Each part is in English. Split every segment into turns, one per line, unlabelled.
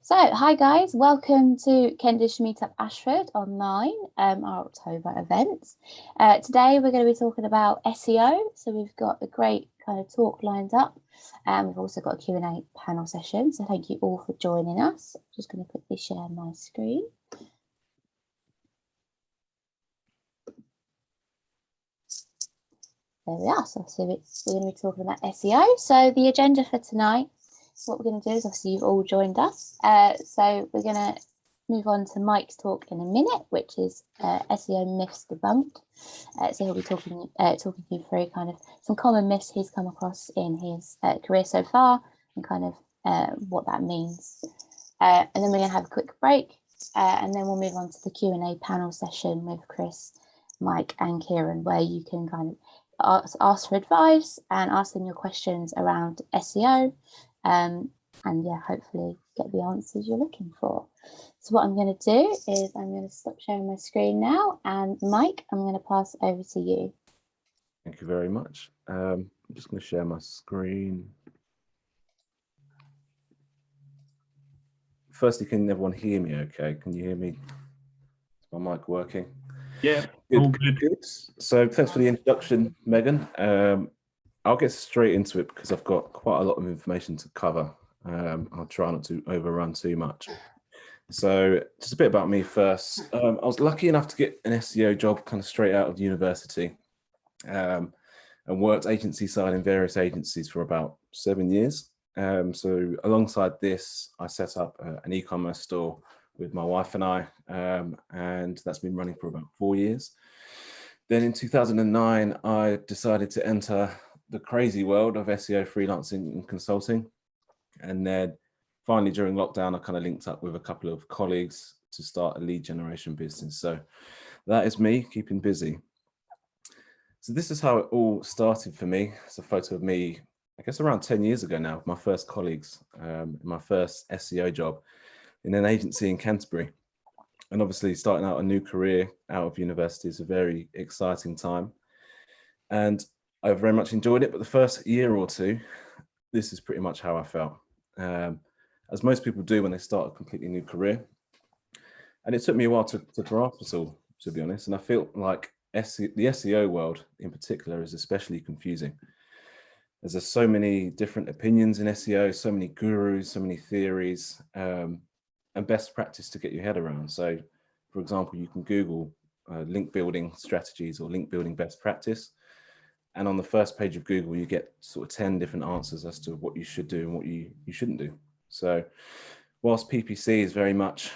So, hi guys, welcome to Digital Meetup Ashford online, our October event. Today we're going to be talking about SEO. So we've got a great kind of talk lined up, and we've also got a Q&A panel session. So thank you all for joining us. I'm just going to quickly share my screen. There we are. So we're going to be talking about SEO. So the agenda for tonight, what we're going to do is, obviously you've all joined us. So we're going to move on to Mike's talk in a minute, which is SEO Myths Debunked. So he'll be talking you through kind of some common myths he's come across in his career so far and kind of what that means. And then we're going to have a quick break, and then we'll move on to the Q&A panel session with Chris, Mike and Ciaran, where you can kind of ask for advice and ask them your questions around SEO, and yeah, hopefully get the answers you're looking for. So what I'm going to do is I'm going to stop sharing my screen now, and Mike, I'm going to pass over to you.
Thank you very much. I'm just going to share my screen. Firstly, can everyone hear me okay? Can you hear me? Is my mic working?
Yeah,
good. So thanks for the introduction, Megan. I'll get straight into it because I've got quite a lot of information to cover. I'll try not to overrun too much. So just a bit about me first. I was lucky enough to get an SEO job kind of straight out of university, and worked agency side in various agencies for about 7 years. So alongside this, I set up an e-commerce store with my wife and I, and that's been running for about 4 years. Then in 2009, I decided to enter the crazy world of SEO freelancing and consulting. And then finally during lockdown, I kind of linked up with a couple of colleagues to start a lead generation business. So that is me keeping busy. So this is how it all started for me. It's a photo of me, I guess around 10 years ago now, with my first colleagues, my first SEO job in an agency in Canterbury. And obviously starting out a new career out of university is a very exciting time. And I very much enjoyed it, but the first year or two, this is pretty much how I felt, as most people do when they start a completely new career. And it took me a while to grasp it all, to be honest. And I feel like the SEO world in particular is especially confusing. As there's so many different opinions in SEO, so many gurus, so many theories, and best practice to get your head around. So, for example, you can Google link building strategies or link building best practice. And on the first page of Google, you get sort of 10 different answers as to what you should do and what you shouldn't do. So whilst PPC is very much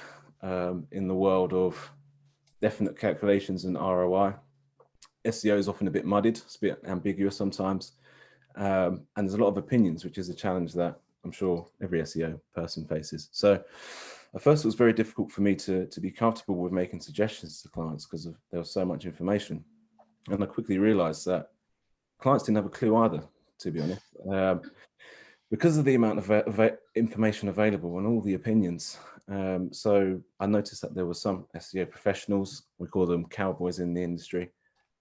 in the world of definite calculations and ROI, SEO is often a bit muddied, it's a bit ambiguous sometimes. And there's a lot of opinions, which is a challenge that I'm sure every SEO person faces. So at first it was very difficult for me to be comfortable with making suggestions to clients because there was so much information. And I quickly realized that clients didn't have a clue either, to be honest, because of the amount of information available and all the opinions. So I noticed that there were some SEO professionals, we call them cowboys in the industry,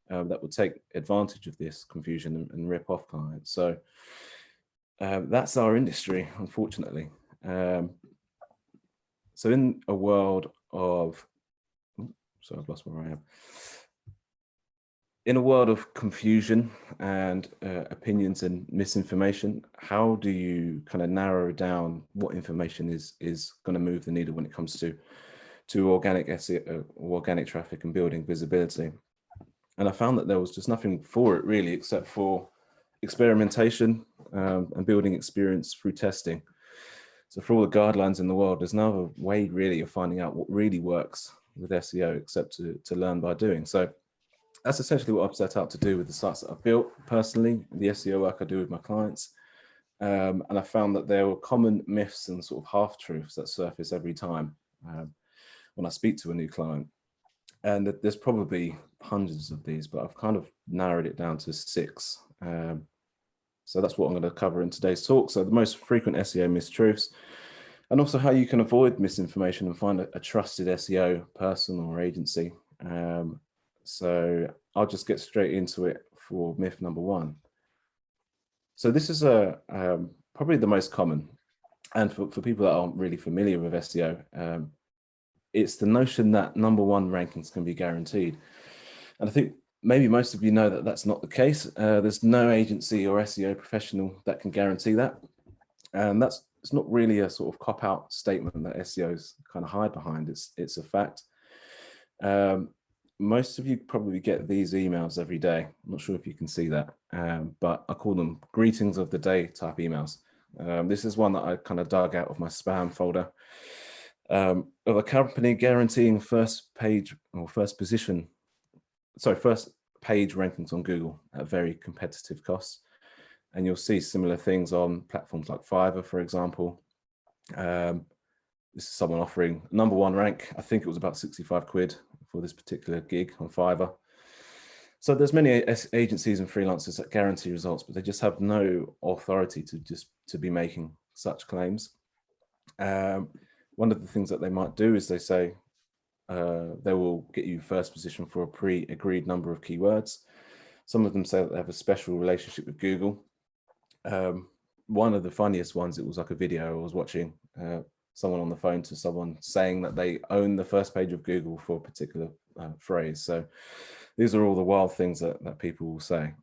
that would take advantage of this confusion and rip off clients. So that's our industry, unfortunately. So in a world of, sorry, I've lost where I am. In a world of confusion and opinions and misinformation, how do you kind of narrow down what information is going to move the needle when it comes to organic SEO, organic traffic and building visibility? And I found that there was just nothing for it really, except for experimentation and building experience through testing. So for all the guidelines in the world, there's no other way really of finding out what really works with SEO except to learn by doing. So that's essentially what I've set out to do with the sites that I've built personally, the SEO work I do with my clients. And I found that there were common myths and sort of half-truths that surface every time when I speak to a new client. And there's probably hundreds of these, but I've kind of narrowed it down to 6. So that's what I'm going to cover in today's talk. So the most frequent SEO mistruths, and also how you can avoid misinformation and find a trusted SEO person or agency. So I'll just get straight into it for myth number 1. So this is probably the most common, And for people that aren't really familiar with SEO, it's the notion that #1 rankings can be guaranteed. And I think maybe most of you know that that's not the case. There's no agency or SEO professional that can guarantee that. And it's not really a sort of cop-out statement that SEOs kind of hide behind. It's a fact. Most of you probably get these emails every day. I'm not sure if you can see that, but I call them greetings of the day type emails. This is one that I kind of dug out of my spam folder, of a company guaranteeing first page rankings on Google at very competitive costs. And you'll see similar things on platforms like Fiverr, for example. This is someone offering #1 rank. I think it was about 65 quid for this particular gig on Fiverr. So there's many agencies and freelancers that guarantee results, but they just have no authority to be making such claims. One of the things that they might do is they say they will get you first position for a pre-agreed number of keywords. Some of them say that they have a special relationship with Google. One of the funniest ones, it was like a video I was watching, someone on the phone to someone saying that they own the first page of Google for a particular phrase. So these are all the wild things that people will say.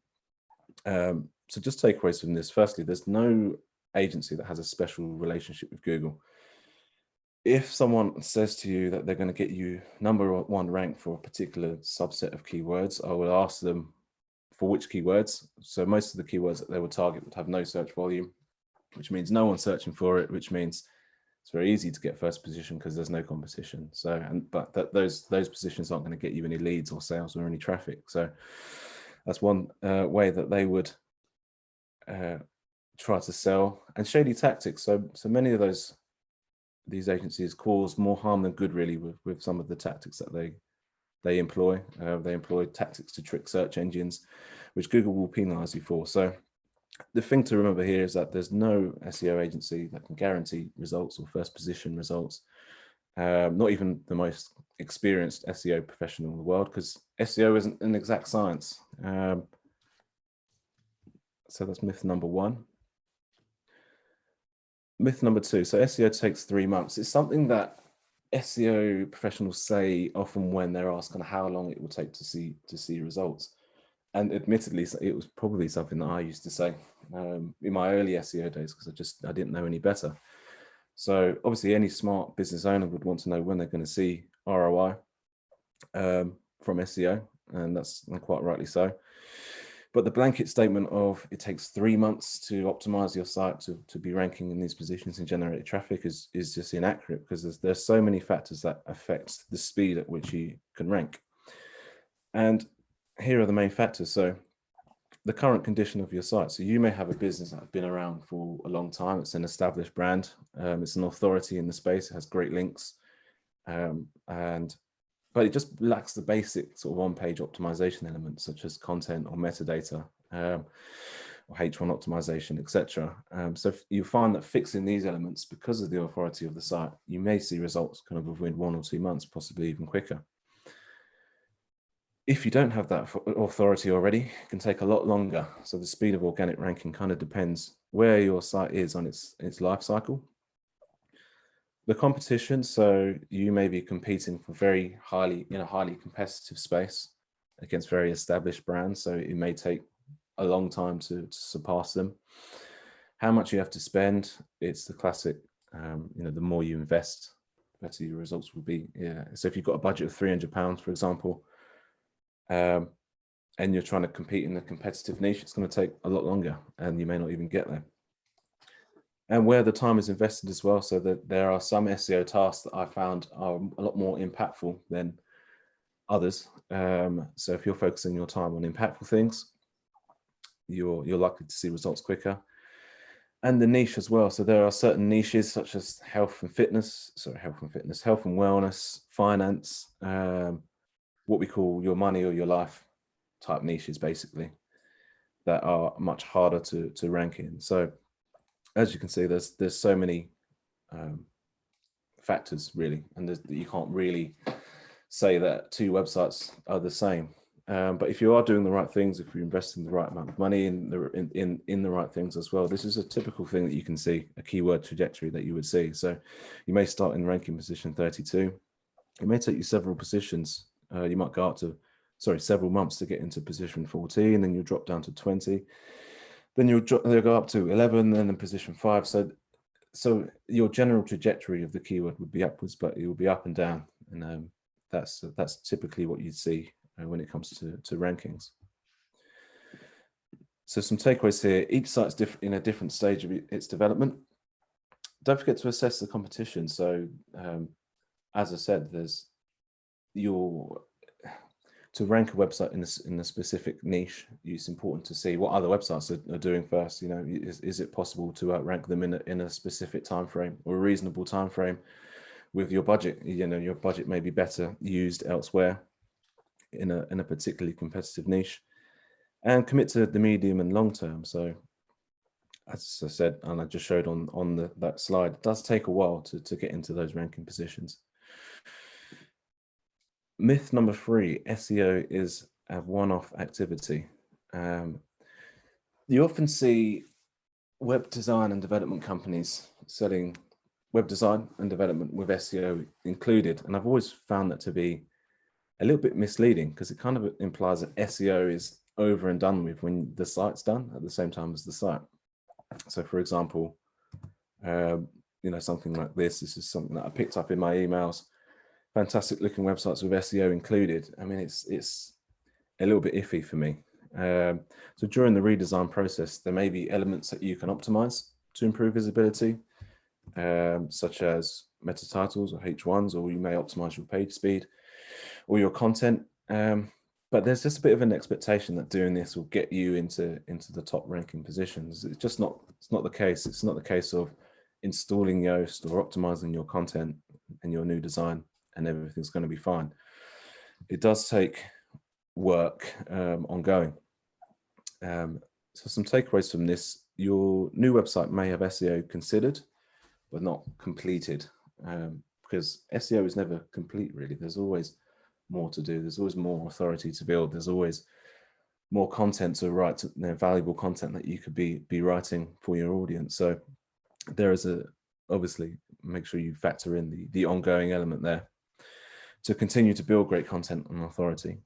So just takeaways from this. Firstly, there's no agency that has a special relationship with Google. If someone says to you that they're going to get you #1 rank for a particular subset of keywords, I will ask them for which keywords. So most of the keywords that they would target would have no search volume, which means no one's searching for it, which means it's very easy to get first position because there's no competition. So, but those positions aren't going to get you any leads or sales or any traffic. So that's one way that they would try to sell. And shady tactics. So many of these agencies cause more harm than good, really, with some of the tactics that they employ. They employ tactics to trick search engines, which Google will penalize you for. So the thing to remember here is that there's no SEO agency that can guarantee results or first position results. Not even the most experienced SEO professional in the world, because SEO isn't an exact science. So that's myth #1. Myth #2. So SEO takes 3 months. It's something that SEO professionals say often when they're asked kind of how long it will take to see results. And admittedly, it was probably something that I used to say in my early SEO days, because I didn't know any better. So obviously any smart business owner would want to know when they're going to see ROI from SEO, and that's quite rightly so. But the blanket statement of it takes 3 months to optimize your site to be ranking in these positions and generate traffic is just inaccurate, because there's so many factors that affect the speed at which you can rank. And here are the main factors. So the current condition of your site. So you may have a business that has been around for a long time. It's an established brand. It's an authority in the space. It has great links. But it just lacks the basic sort of on-page optimization elements, such as content or metadata, or H1 optimization, etc. So you find that fixing these elements, because of the authority of the site, you may see results kind of within 1 or 2 months, possibly even quicker. If you don't have that authority already, it can take a lot longer. So the speed of organic ranking kind of depends where your site is on its life cycle. The competition, so you may be competing for very highly competitive space against very established brands. So it may take a long time to surpass them. How much you have to spend, it's the classic, the more you invest, the better your results will be. Yeah. So if you've got a budget of £300, for example, and you're trying to compete in a competitive niche, it's going to take a lot longer and you may not even get there. And where the time is invested as well, so that there are some SEO tasks that I found are a lot more impactful than others. So if you're focusing your time on impactful things, you're likely to see results quicker. And the niche as well. So there are certain niches such as health and wellness, finance, what we call your money or your life type niches, basically, that are much harder to rank in. So as you can see, there's so many factors, really, and you can't really say that 2 websites are the same. But if you are doing the right things, if you're investing the right amount of money in the right things as well, this is a typical thing that you can see, a keyword trajectory that you would see. So you may start in ranking position 32. It may take you several positions. You might go up to, several months to get into position 14, then you'll drop down to 20. Then you'll go up to 11, then in position 5. So your general trajectory of the keyword would be upwards, but it will be up and down. And that's typically what you'd see when it comes to rankings. So some takeaways here. Each site's in a different stage of its development. Don't forget to assess the competition. So as I said, there's to rank a website in a specific niche, it's important to see what other websites are doing first. You know, is it possible to outrank them in a specific time frame or a reasonable time frame with your budget? You know, your budget may be better used elsewhere in a particularly competitive niche, and commit to the medium and long term. So as I said, and I just showed on that slide, it does take a while to get into those ranking positions. Myth number 3, SEO is a one-off activity. You often see web design and development companies selling web design and development with SEO included. And I've always found that to be a little bit misleading, because it kind of implies that SEO is over and done with when the site's done at the same time as the site. So for example, you know, something like this is something that I picked up in my emails. Fantastic looking websites with SEO included. I mean, it's a little bit iffy for me. So during the redesign process, there may be elements that you can optimize to improve visibility, such as meta titles or H1s, or you may optimize your page speed or your content. But there's just a bit of an expectation that doing this will get you into the top ranking positions. It's just not, it's not the case. It's not the case of installing Yoast or optimizing your content and your new design and everything's going to be fine. It does take work ongoing. So some takeaways from this: your new website may have SEO considered, but not completed, because SEO is never complete, really. There's always more to do. There's always more authority to build. There's always more content to write, valuable content that you could be writing for your audience. So there is obviously make sure you factor in the ongoing element there to continue to build great content and authority.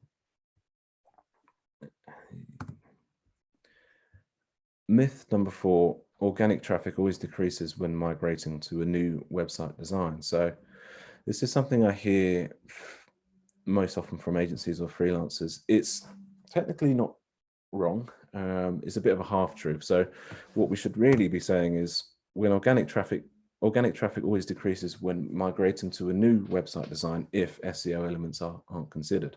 Myth number 4, organic traffic always decreases when migrating to a new website design. So this is something I hear most often from agencies or freelancers. It's technically not wrong. It's a bit of a half truth. So what we should really be saying is, when organic traffic always decreases when migrating to a new website design if SEO elements aren't considered.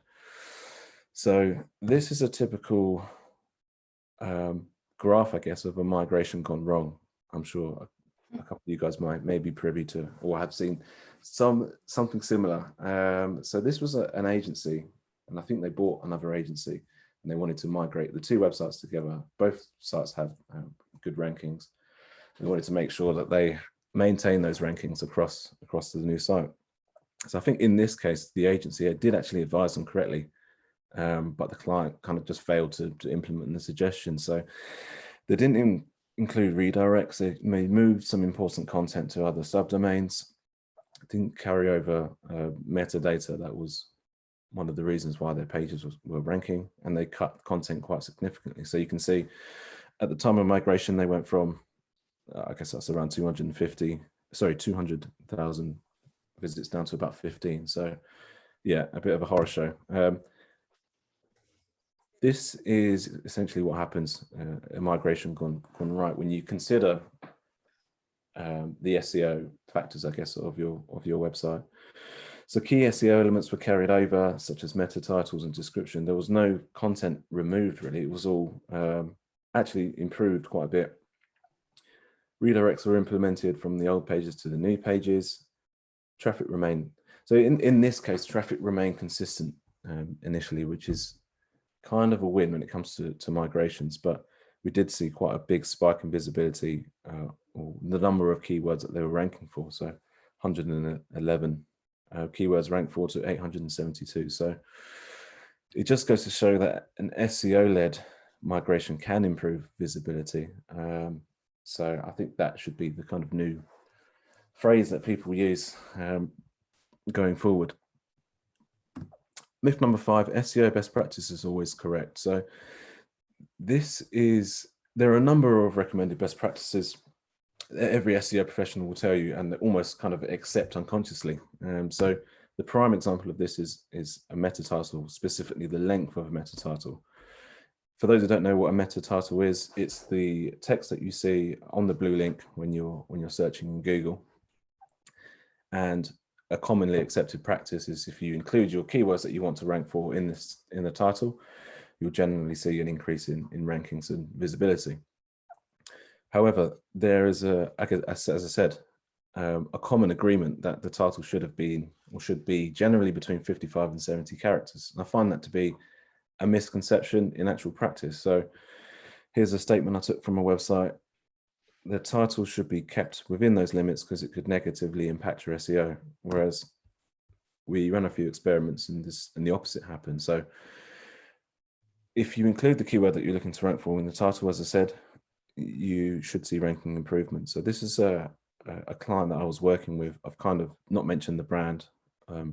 So this is a typical graph, I guess, of a migration gone wrong. I'm sure a couple of you guys may be privy to or have seen something similar. So this was an agency, and I think they bought another agency, and they wanted to migrate the two websites together. Both sites have good rankings. They wanted to make sure that they maintain those rankings across the new site. So I think in this case, the agency did actually advise them correctly, but the client kind of just failed to implement the suggestion. So they didn't include redirects. They may move some important content to other subdomains. Didn't carry over metadata. That was one of the reasons why their pages were ranking, and they cut content quite significantly. So you can see at the time of migration, they went from I guess that's around 200,000 visits down to about 15. So yeah, a bit of a horror show. This is essentially what happens, a migration gone right, when you consider the SEO factors, I guess, of your website. So key SEO elements were carried over, such as meta titles and description. There was no content removed, really. It was all actually improved quite a bit. Redirects were implemented from the old pages to the new pages. Traffic remained, so in this case, traffic remained consistent initially, which is kind of a win when it comes to migrations. But we did see quite a big spike in visibility, or the number of keywords that they were ranking for. So 111 keywords ranked for to 872. So it just goes to show that an SEO-led migration can improve visibility. So I think that should be the kind of new phrase that people use going forward. Myth number 5, SEO best practice is always correct. So there are a number of recommended best practices that every SEO professional will tell you and almost kind of accept unconsciously. So the prime example of this is a meta title, specifically the length of a meta title. For those who don't know what a meta title is, it's the text that you see on the blue link when you're searching in Google. And a commonly accepted practice is if you include your keywords that you want to rank for in the title, you'll generally see an increase in rankings and visibility. However, there is as I said, a common agreement that the title should be generally between 55 and 70 characters. And I find that to be a misconception in actual practice. So here's a statement I took from a website. The title should be kept within those limits because it could negatively impact your SEO. Whereas we ran a few experiments and the opposite happened. So if you include the keyword that you're looking to rank for in the title, as I said, you should see ranking improvement. So this is a client that I was working with. I've kind of not mentioned the brand I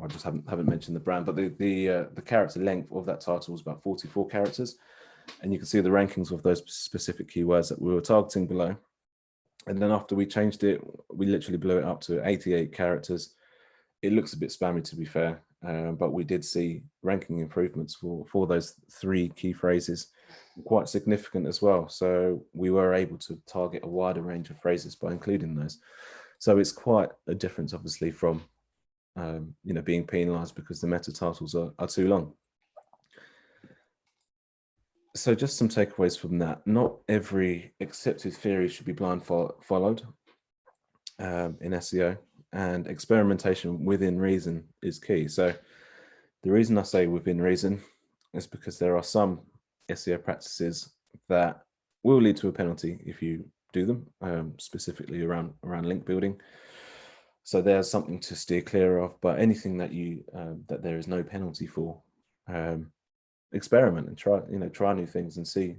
just haven't mentioned the brand, but the character length of that title was about 44 characters. And you can see the rankings of those specific keywords that we were targeting below. And then after we changed it, we literally blew it up to 88 characters. It looks a bit spammy, to be fair, but we did see ranking improvements for those 3 key phrases, quite significant as well. So we were able to target a wider range of phrases by including those. So it's quite a difference, obviously, from being penalized because the meta titles are too long. So just some takeaways from that. Not every accepted theory should be blind followed in SEO, and experimentation within reason is key. So the reason I say within reason is because there are some SEO practices that will lead to a penalty if you do them, specifically around link building. So there's something to steer clear of, but anything that that there is no penalty for, experiment and try new things and see,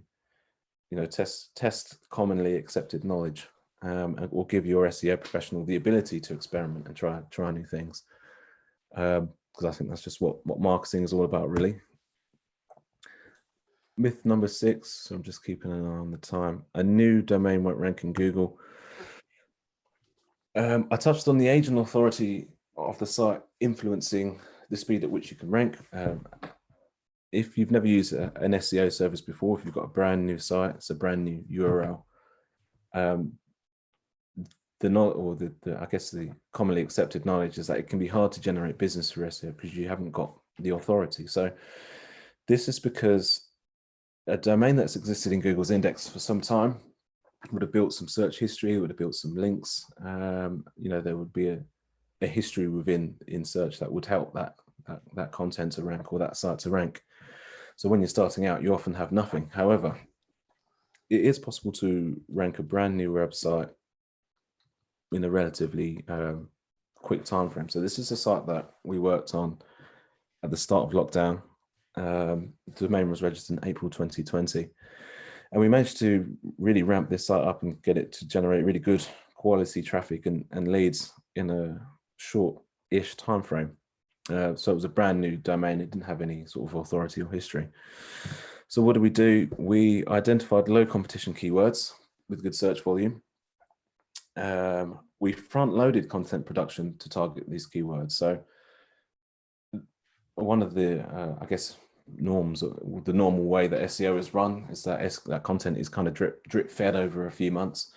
test commonly accepted knowledge, and will give your SEO professional the ability to experiment and try new things, because I think that's just what marketing is all about, really. Myth number 6, so I'm just keeping an eye on the time. A new domain won't rank in Google. I touched on the age and authority of the site influencing the speed at which you can rank. If you've never used an SEO service before, if you've got a brand new site, it's a brand new URL, I guess the commonly accepted knowledge is that it can be hard to generate business through SEO because you haven't got the authority. So this is because a domain that's existed in Google's index for some time would have built some search history, would have built some links. There would be a history in search that would help that content to rank or that site to rank. So when you're starting out, you often have nothing. However, it is possible to rank a brand new website in a relatively quick time frame. So this is a site that we worked on at the start of lockdown. The domain was registered in April 2020. And we managed to really ramp this site up and get it to generate really good quality traffic and leads in a short-ish time frame. So it was a brand new domain. It didn't have any sort of authority or history. So what did we do? We identified low competition keywords with good search volume. We front-loaded content production to target these keywords. So one of the, I guess, norms, the normal way that SEO is run is that content is kind of drip fed over a few months.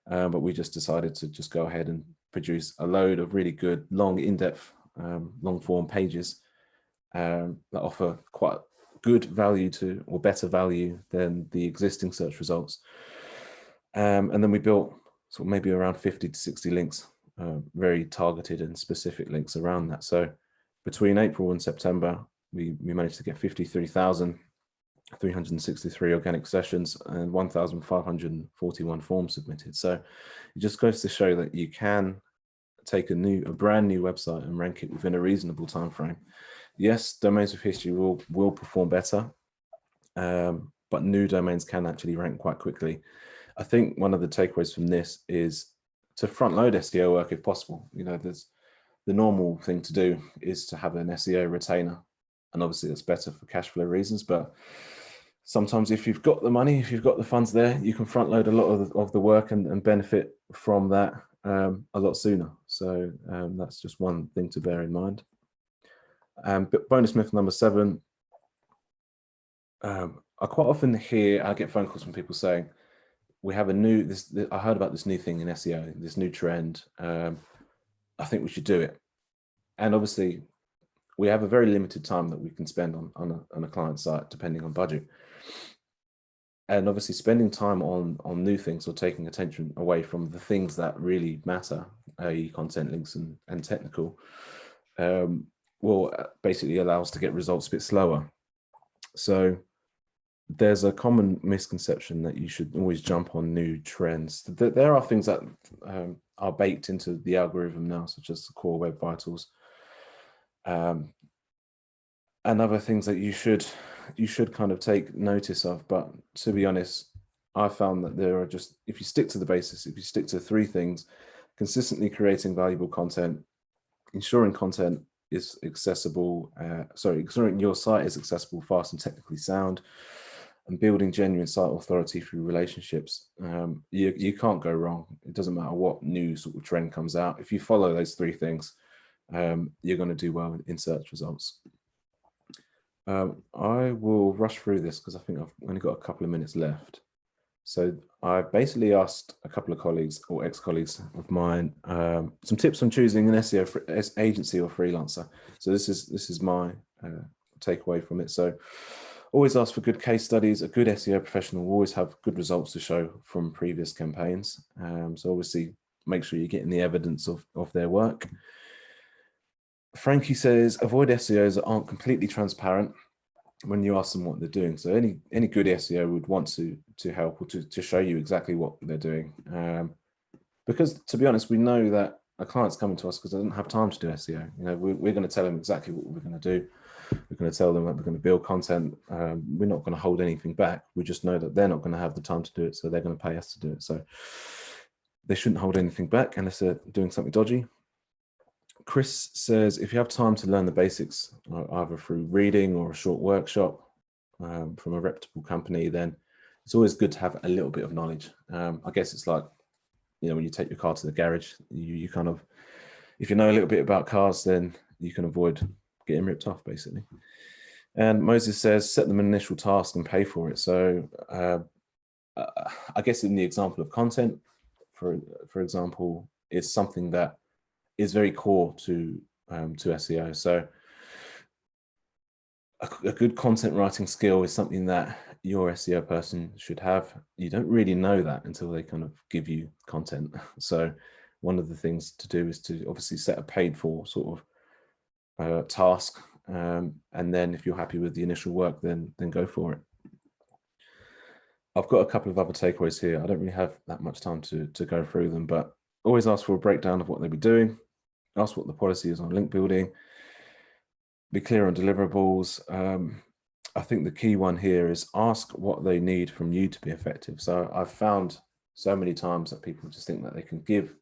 But we just decided to just go ahead and produce a load of really good, long, in-depth, long form pages that offer quite good value or better value than the existing search results. And then we built sort of maybe around 50 to 60 links, very targeted and specific links around that. So between April and September, we managed to get 53,363 organic sessions and 1,541 forms submitted. So it just goes to show that you can take a brand new website and rank it within a reasonable time frame. yes, domains with history will perform better, but new domains can actually rank quite quickly. I think one of the takeaways from this is to front load SEO work if possible. There's the normal thing to do is to have an SEO retainer, and obviously that's better for cash flow reasons, but sometimes if you've got the money, if you've got the funds there, you can front load a lot of the work and benefit from that a lot sooner. So that's just one thing to bear in mind. But bonus myth number 7, I quite often I get phone calls from people saying, we have I heard about this new thing in SEO, this new trend. I think we should do it. And obviously we have a very limited time that we can spend on a client site, depending on budget. And obviously spending time on new things or taking attention away from the things that really matter, i.e. content, links and technical, will basically allow us to get results a bit slower. So there's a common misconception that you should always jump on new trends. There are things that are baked into the algorithm now, such as the core web vitals, and other things that you should kind of take notice of. But to be honest, I found that there are just, if you stick to the basics, if you stick to 3 things: consistently creating valuable content, ensuring content is accessible, ensuring your site is accessible, fast and technically sound, and building genuine site authority through relationships, you can't go wrong. It doesn't matter what new sort of trend comes out. If you follow those 3 things, you're going to do well in search results. I will rush through this because I think I've only got a couple of minutes left. So I basically asked a couple of colleagues or ex-colleagues of mine some tips on choosing an SEO agency or freelancer. So this is my takeaway from it. So always ask for good case studies. A good SEO professional will always have good results to show from previous campaigns. So obviously make sure you're getting the evidence of their work. Frankie says, avoid SEOs that aren't completely transparent when you ask them what they're doing. So any good SEO would want to help or to show you exactly what they're doing. Because to be honest, we know that a client's coming to us because they don't have time to do SEO. We're going to tell them exactly what we're going to do. We're going to tell them that we're going to build content. We're not going to hold anything back. We just know that they're not going to have the time to do it, so they're going to pay us to do it. So they shouldn't hold anything back unless they're doing something dodgy. Chris says, if you have time to learn the basics, either through reading or a short workshop from a reputable company, then it's always good to have a little bit of knowledge. I guess it's like, when you take your car to the garage, you kind of, if you know a little bit about cars, then you can avoid getting ripped off, basically. And Moses says, set them an initial task and pay for it. So I guess in the example of content, for example, is something that is very core to SEO. So a good content writing skill is something that your SEO person should have. You don't really know that until they kind of give you content. So one of the things to do is to obviously set a paid for sort of task, and then if you're happy with the initial work, then go for it. I've got a couple of other takeaways here. I don't really have that much time to go through them, but always ask for a breakdown of what they'll be doing. Ask what the policy is on link building. Be clear on deliverables. I think the key one here is ask what they need from you to be effective. So I've found so many times that people just think that they can give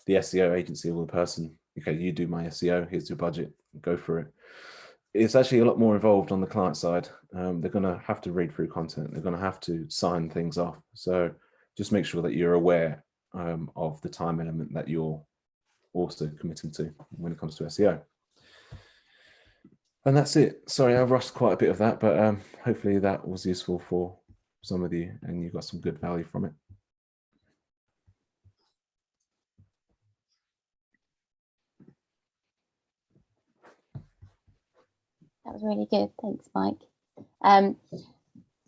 the SEO agency or the person, okay, you do my SEO, here's your budget, go for it. It's actually a lot more involved on the client side. They're going to have to read through content. They're going to have to sign things off. So just make sure that you're aware of the time element that you're also committing to when it comes to SEO. And that's it. Sorry, I rushed quite a bit of that, but hopefully that was useful for some of you and you got some good value from it.
That was really good. Thanks, Mike.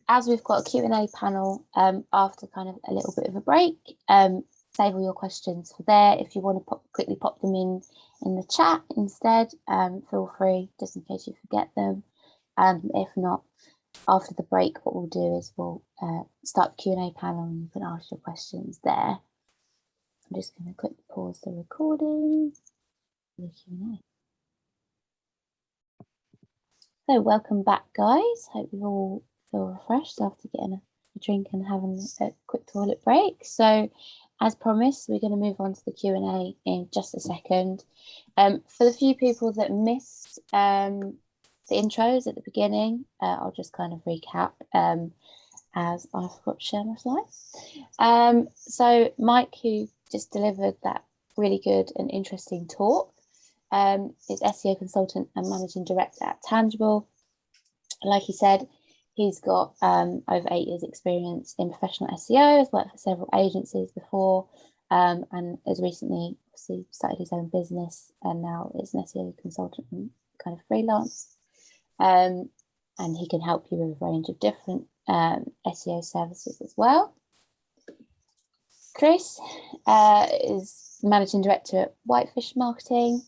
As we've got a Q&A panel after kind of a little bit of a break, save all your questions for there. If you want to quickly pop them in the chat instead, feel free, just in case you forget them. If not, after the break, what we'll do is we'll start the Q&A panel and you can ask your questions there. I'm just going to quickly pause the recording for the Q&A. So welcome back, guys. Hope you all feel refreshed after getting a drink and having a quick toilet break. So as promised, we're going to move on to the Q&A in just a second. For the few people that missed the intros at the beginning, I'll just kind of recap as I forgot to share my slides. So Mike, who just delivered that really good and interesting talk, is SEO Consultant and Managing Director at Tangible. Like he said, he's got over 8 years experience in professional SEO, has worked for several agencies before, and has recently obviously started his own business, and now is an SEO consultant and kind of freelance. And he can help you with a range of different SEO services as well. Chris is Managing Director at Whitefish Marketing.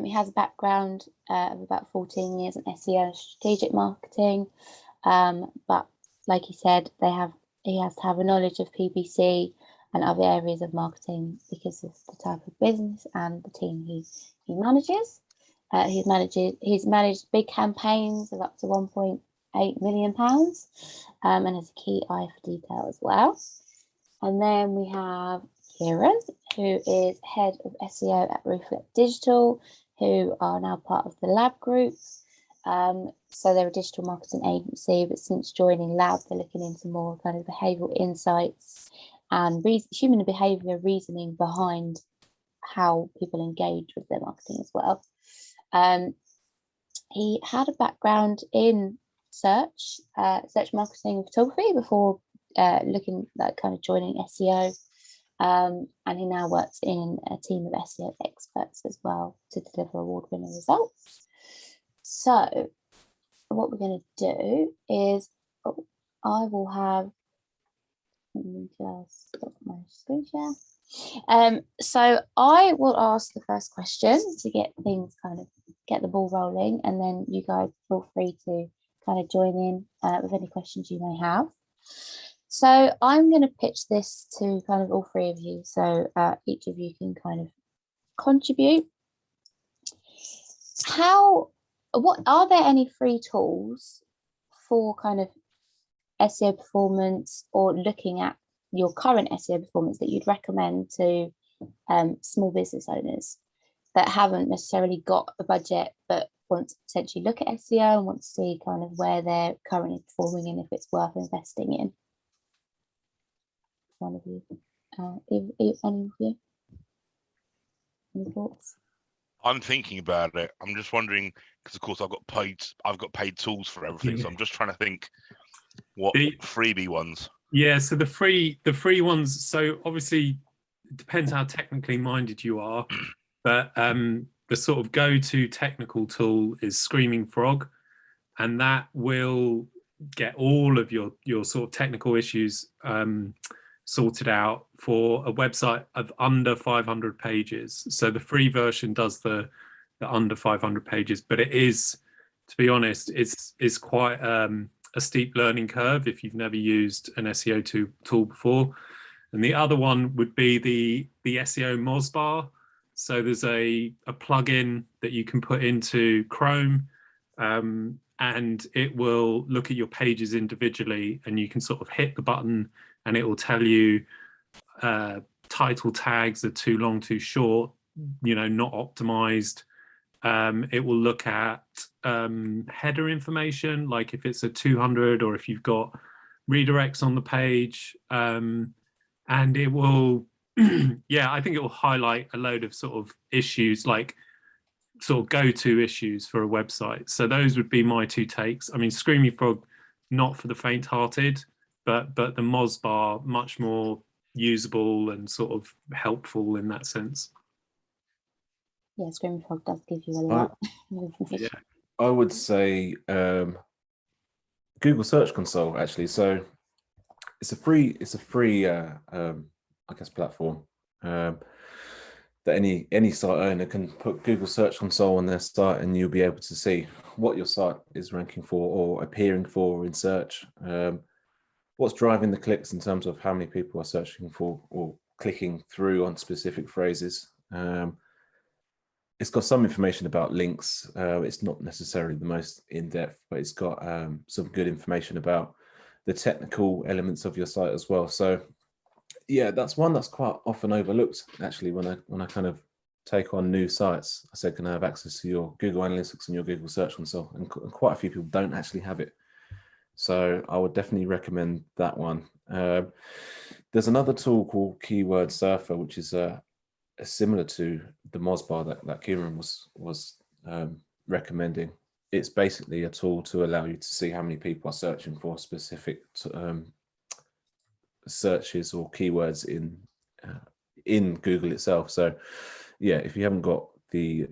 He has a background of about 14 years in SEO and strategic marketing, but like he said, he has to have a knowledge of PPC and other areas of marketing because of the type of business and the team he manages. He's managed big campaigns of up to £1.8 million, and has a key eye for detail as well. And then we have Ciaran, who is head of SEO at Reflect Digital, who are now part of the Lab Group. So they're a digital marketing agency, but since joining Lab, they're looking into more kind of behavioural insights and human behaviour reasoning behind how people engage with their marketing as well. He had a background in search marketing and photography before looking like kind of joining SEO. And he now works in a team of SEO experts as well to deliver award-winning results. So what we're going to do is I will have, let me just stop my screen share. So I will ask the first question to get the ball rolling, and then you guys feel free to kind of join in with any questions you may have. So I'm going to pitch this to kind of all three of you, so each of you can kind of contribute. What are there any free tools for kind of SEO performance or looking at your current SEO performance that you'd recommend to small business owners that haven't necessarily got a budget but want to potentially look at SEO and want to see kind of where they're currently performing and if it's worth investing in? One of you, any of you, any thoughts?
I'm thinking about it. I'm just wondering because, of course, I've got paid tools for everything. Yeah. So I'm just trying to think what freebie ones.
Yeah, so the free ones. So obviously, it depends how technically minded you are, but the sort of go-to technical tool is Screaming Frog, and that will get all of your sort of technical issues sorted out for a website of under 500 pages. So the free version does the under 500 pages, but it is, to be honest, it's quite a steep learning curve if you've never used an SEO tool before. And the other one would be the SEO Mozbar. So there's a plugin that you can put into Chrome, and it will look at your pages individually, and you can sort of hit the button and it will tell you title tags are too long, too short, not optimized. It will look at header information, like if it's a 200 or if you've got redirects on the page, and it will, I think it will highlight a load of sort of issues, like sort of go-to issues for a website. So those would be my two takes. I mean, Screaming Frog, not for the faint-hearted, but the Mozbar, much more usable and sort of helpful in that sense.
Yeah, Screaming Frog does give you a lot of information.
Yeah, I would say Google Search Console, actually. So it's a free I guess platform that any site owner can put Google Search Console on their site, and you'll be able to see what your site is ranking for or appearing for in search. What's driving the clicks in terms of how many people are searching for or clicking through on specific phrases. it's got some information about links. It's not necessarily the most in-depth, but it's got some good information about the technical elements of your site as well. So yeah, that's one that's quite often overlooked actually when I kind of take on new sites. I said, can I have access to your Google Analytics and your Google Search Console? And quite a few people don't actually have it. So I would definitely recommend that one. There's another tool called Keyword Surfer, which is similar to the Mozbar that Ciaran was recommending. It's basically a tool to allow you to see how many people are searching for specific searches or keywords in Google itself. So yeah, if you haven't got the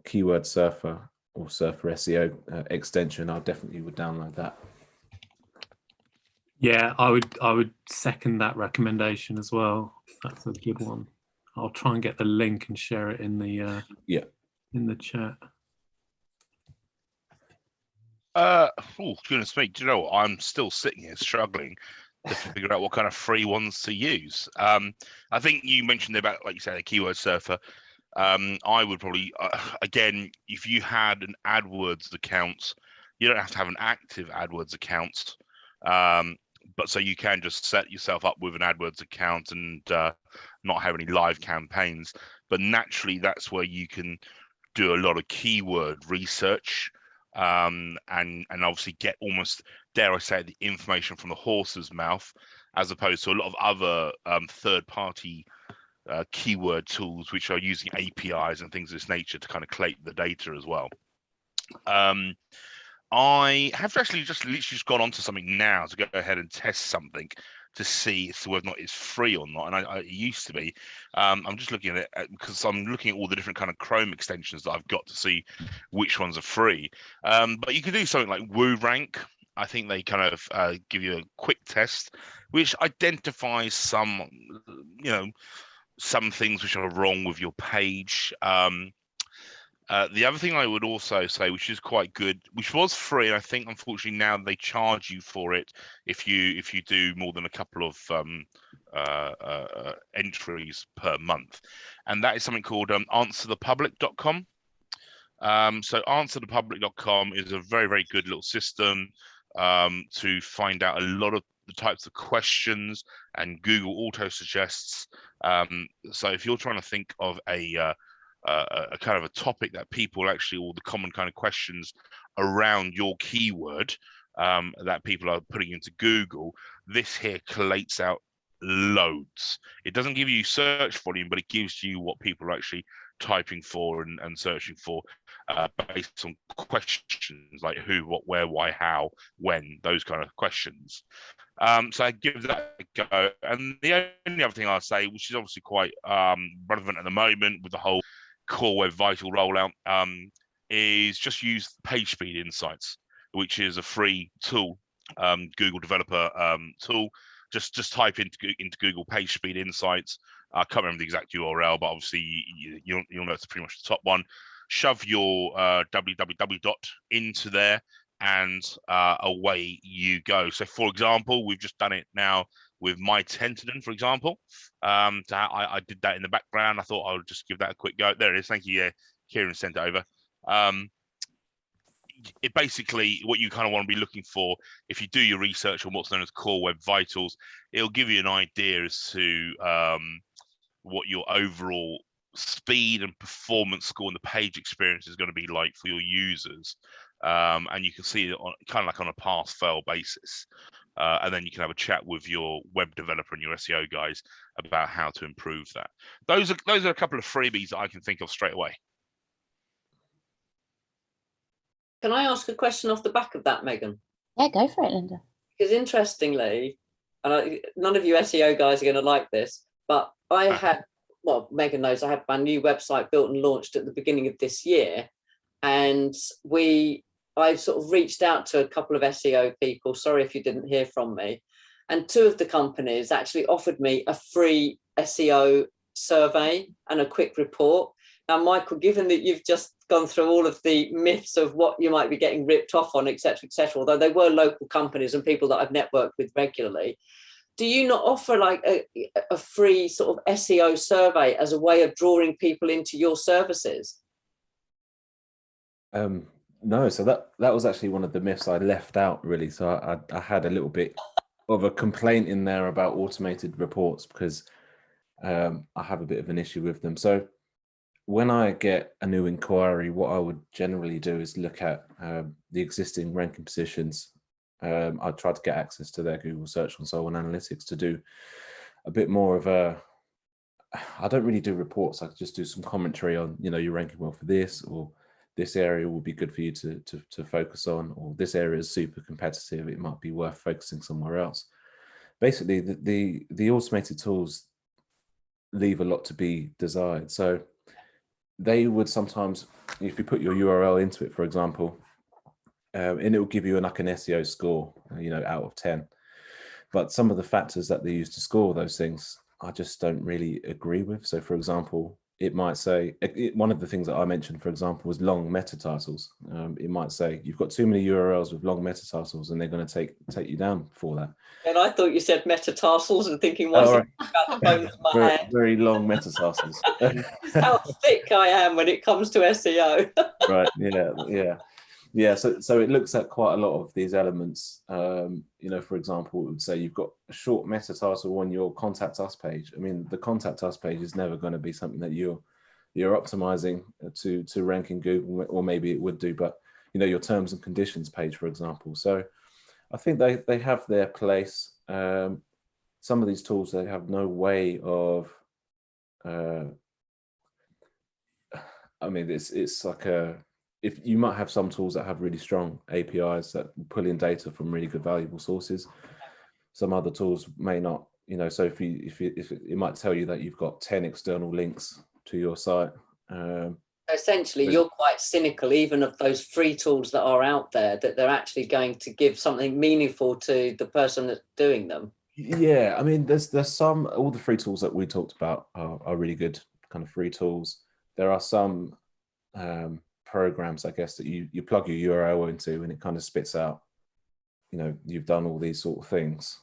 Keyword Surfer or Surfer SEO extension, I definitely would download that.
Yeah, I would second that recommendation as well. That's a good one. I'll try and get the link and share it in the in the chat.
Oh, goodness me! Do you know what? I'm still sitting here struggling to figure out what kind of free ones to use. I think you mentioned about, like you said, a Keyword Surfer. I would probably, again, if you had an AdWords account, you don't have to have an active AdWords account, but so you can just set yourself up with an AdWords account and not have any live campaigns. But naturally, that's where you can do a lot of keyword research and obviously get almost, dare I say, the information from the horse's mouth, as opposed to a lot of other third-party keyword tools which are using APIs and things of this nature to kind of collate the data as well. I have actually just literally just gone onto something now to go ahead and test something to see whether or not it's free or not. And it used to be. I'm just looking at it because I'm looking at all the different kind of Chrome extensions that I've got to see which ones are free. But you could do something like WooRank. I think they kind of give you a quick test, which identifies some, some things which are wrong with your page. The other thing I would also say, which is quite good, which was free, and I think unfortunately now they charge you for it if you do more than a couple of entries per month, and that is something called answerthepublic.com. So answerthepublic.com is a very, very good little system to find out a lot of the types of questions, and Google auto suggests. So if you're trying to think of a kind of a topic that people actually, all the common kind of questions around your keyword that people are putting into Google, this here collates out loads. It doesn't give you search volume, but it gives you what people are actually typing for and searching for based on questions like who, what, where, why, how, when, those kind of questions. So I give that a go. And the only other thing I'll say, which is obviously quite relevant at the moment with the whole Core Web Vital rollout, is just use Page Speed Insights, which is a free tool, Google developer tool. Just type into Google Page Speed Insights. I can't remember the exact URL, but obviously you'll know it's pretty much the top one. Shove your www dot into there, and away you go. So, for example, we've just done it now with My Tentadon, for example. I did that in the background. I thought I would just give that a quick go. There it is. Thank you. Yeah, Ciaran sent it over. It basically, what you kind of want to be looking for, if you do your research on what's known as Core Web Vitals, it'll give you an idea as to what your overall speed and performance score and the page experience is going to be like for your users. And you can see it on kind of like on a pass-fail basis. And then you can have a chat with your web developer and your SEO guys about how to improve that. Those are a couple of freebies that I can think of straight away.
Can I ask a question off the back of that, Megan?
Yeah, go for it, Linda.
Because interestingly, and none of you SEO guys are going to like this, but I had, well, Megan knows I had my new website built and launched at the beginning of this year. And I sort of reached out to a couple of SEO people. Sorry if you didn't hear from me. And two of the companies actually offered me a free SEO survey and a quick report. Now, Michael, given that you've just gone through all of the myths of what you might be getting ripped off on, et cetera, although they were local companies and people that I've networked with regularly, do you not offer like a free sort of SEO survey as a way of drawing people into your services?
No, so that was actually one of the myths I left out, really. So I had a little bit of a complaint in there about automated reports because I have a bit of an issue with them. So when I get a new inquiry, what I would generally do is look at the existing ranking positions. I try to get access to their Google Search Console and analytics to do a bit more of I don't really do reports. I just do some commentary on, you're ranking well for this, or this area will be good for you to focus on, or this area is super competitive, it might be worth focusing somewhere else. Basically, the automated tools leave a lot to be desired. So they would sometimes, if you put your URL into it, for example, and it will give you like an SEO score, out of 10. But some of the factors that they use to score those things, I just don't really agree with. So, for example, it might say, one of the things that I mentioned, for example, was long meta titles. It might say you've got too many URLs with long meta titles, and they're going to take you down for that.
And I thought you said metatarsals, and thinking, what's it about the bones of my head?
Very long metatarsals.
How thick I am when it comes to SEO.
Right. Yeah. So it looks at quite a lot of these elements. For example, it would say you've got a short meta title on your contact us page. I mean, the contact us page is never going to be something that you're optimizing to rank in Google, or maybe it would do, but your terms and conditions page, for example. So I think they have their place. Some of these tools, they have no way of it's like if you might have some tools that have really strong APIs that pull in data from really good, valuable sources. Some other tools may not, so if it might tell you that you've got 10 external links to your site.
Essentially, you're quite cynical, even of those free tools that are out there, that they're actually going to give something meaningful to the person that's doing them.
Yeah, I mean, there's all the free tools that we talked about are really good kind of free tools. There are some programs, I guess, that you plug your URL into and it kind of spits out, you've done all these sort of things.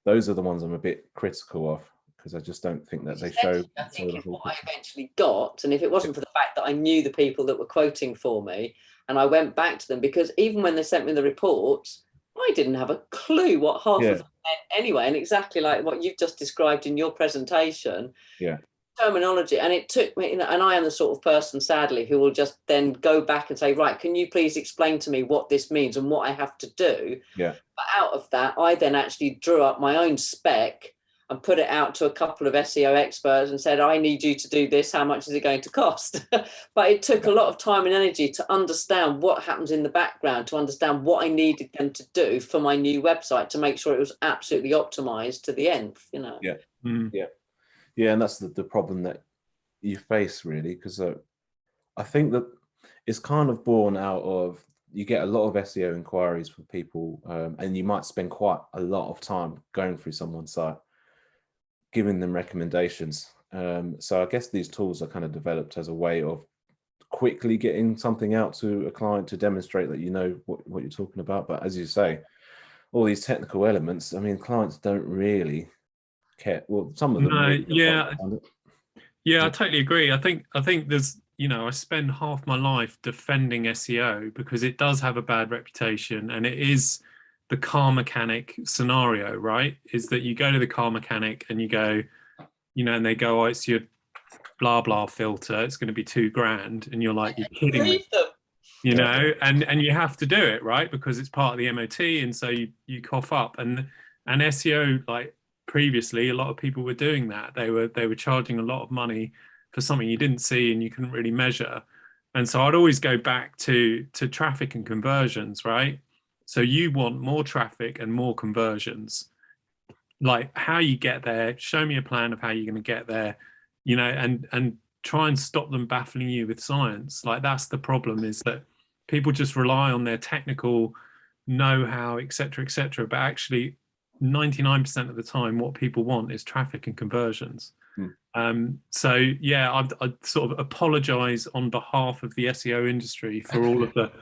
Those are the ones I'm a bit critical of, because I just don't think that they show.
I think if what I eventually got, and if it wasn't for the fact that I knew the people that were quoting for me, and I went back to them, because even when they sent me the reports, I didn't have a clue what half of them meant anyway, and exactly like what you've just described in your presentation.
Yeah.
Terminology, and it took me, and I am the sort of person, sadly, who will just then go back and say, right, can you please explain to me what this means and what I have to do?
Yeah.
But out of that, I then actually drew up my own spec and put it out to a couple of SEO experts and said, I need you to do this. How much is it going to cost? But it took a lot of time and energy to understand what happens in the background, to understand what I needed them to do for my new website, to make sure it was absolutely optimized to the nth,
Yeah. Yeah. Yeah, and that's the problem that you face, really, because I think that it's kind of born out of, you get a lot of SEO inquiries from people, and you might spend quite a lot of time going through someone's site, giving them recommendations. So I guess these tools are kind of developed as a way of quickly getting something out to a client to demonstrate that you know what you're talking about. But as you say, all these technical elements, I mean, clients don't really care. Well, some of them.
No,
really
yeah, I totally agree. I think there's, I spend half my life defending SEO because it does have a bad reputation, and it is the car mechanic scenario, right? Is that you go to the car mechanic and you go, and they go, oh, it's your blah blah filter, it's going to be $2,000, and you're like, you're kidding me. And you have to do it, right? Because it's part of the MOT, and so you cough up. And SEO, like previously, a lot of people were doing that. They were charging a lot of money for something you didn't see and you couldn't really measure. And so I'd always go back to traffic and conversions, right? So you want more traffic and more conversions. Like, how you get there, show me a plan of how you're going to get there, and try and stop them baffling you with science. Like, that's the problem, is that people just rely on their technical know-how, etc., but actually 99% of the time what people want is traffic and conversions. So yeah, I'd sort of apologize on behalf of the SEO industry for all of the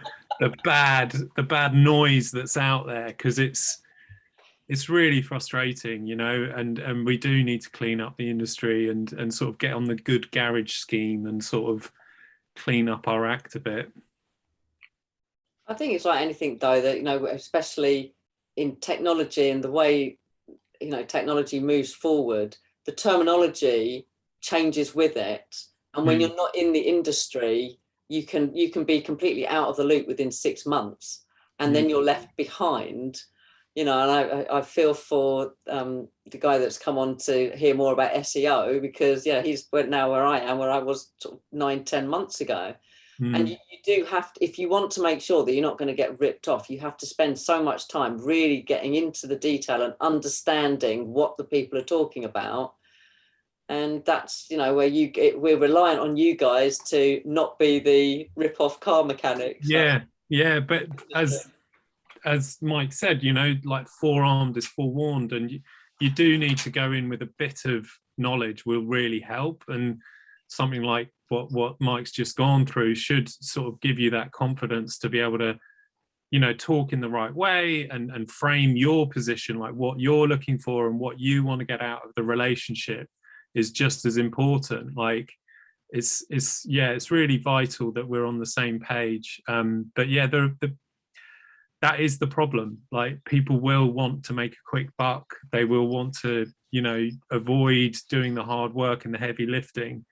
bad noise that's out there, because it's really frustrating, and we do need to clean up the industry and sort of get on the good garage scheme and sort of clean up our act a bit.
I think it's like anything though, that, you know, especially in technology and the way, you know, technology moves forward, the terminology changes with it. And when you're not in the industry, you can be completely out of the loop within 6 months, and then you're left behind, you know. And I feel for the guy that's come on to hear more about SEO, because yeah, he's now where I am, where I was sort of 9-10 months ago. And you do have to, if you want to make sure that you're not going to get ripped off, you have to spend so much time really getting into the detail and understanding what the people are talking about. And that's, you know, where we're reliant on you guys to not be the rip-off car mechanic. So.
Yeah, but as Mike said, you know, like forearmed is forewarned, and you do need to go in with a bit of knowledge will really help. And something like what Mike's just gone through should sort of give you that confidence to be able to, you know, talk in the right way and frame your position, like what you're looking for and what you want to get out of the relationship is just as important. Like it's really vital that we're on the same page. But yeah, that is the problem. Like, people will want to make a quick buck. They will want to, you know, avoid doing the hard work and the heavy lifting.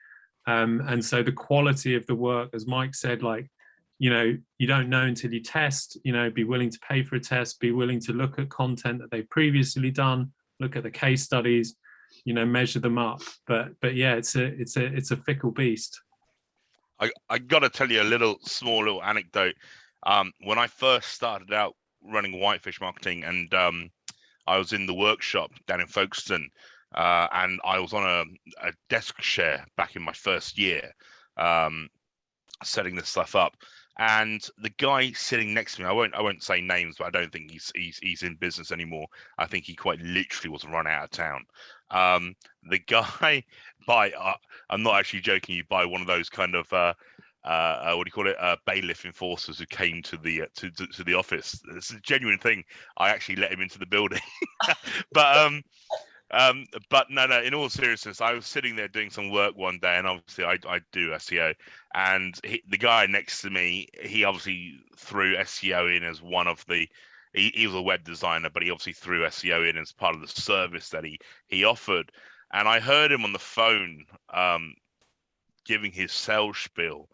And so the quality of the work, as Mike said, like, you know, you don't know until you test. You know, be willing to pay for a test, be willing to look at content that they've previously done, look at the case studies, you know, measure them up. But yeah, it's a fickle beast.
I got to tell you a small little anecdote. When I first started out running Whitefish Marketing, and I was in the workshop down in Folkestone, and I was on a desk share back in my first year, setting this stuff up. And the guy sitting next to me, I won't say names, but I don't think he's in business anymore. I think he quite literally was run out of town. The guy, I'm not actually joking you, by one of those kind of what do you call it, bailiff enforcers who came to the office. It's a genuine thing. I actually let him into the building. But no, in all seriousness, I was sitting there doing some work one day, and obviously I do SEO, and the guy next to me, he obviously threw SEO in as one of the, he was a web designer, but he obviously threw SEO in as part of the service that he offered. And I heard him on the phone giving his sales spiel,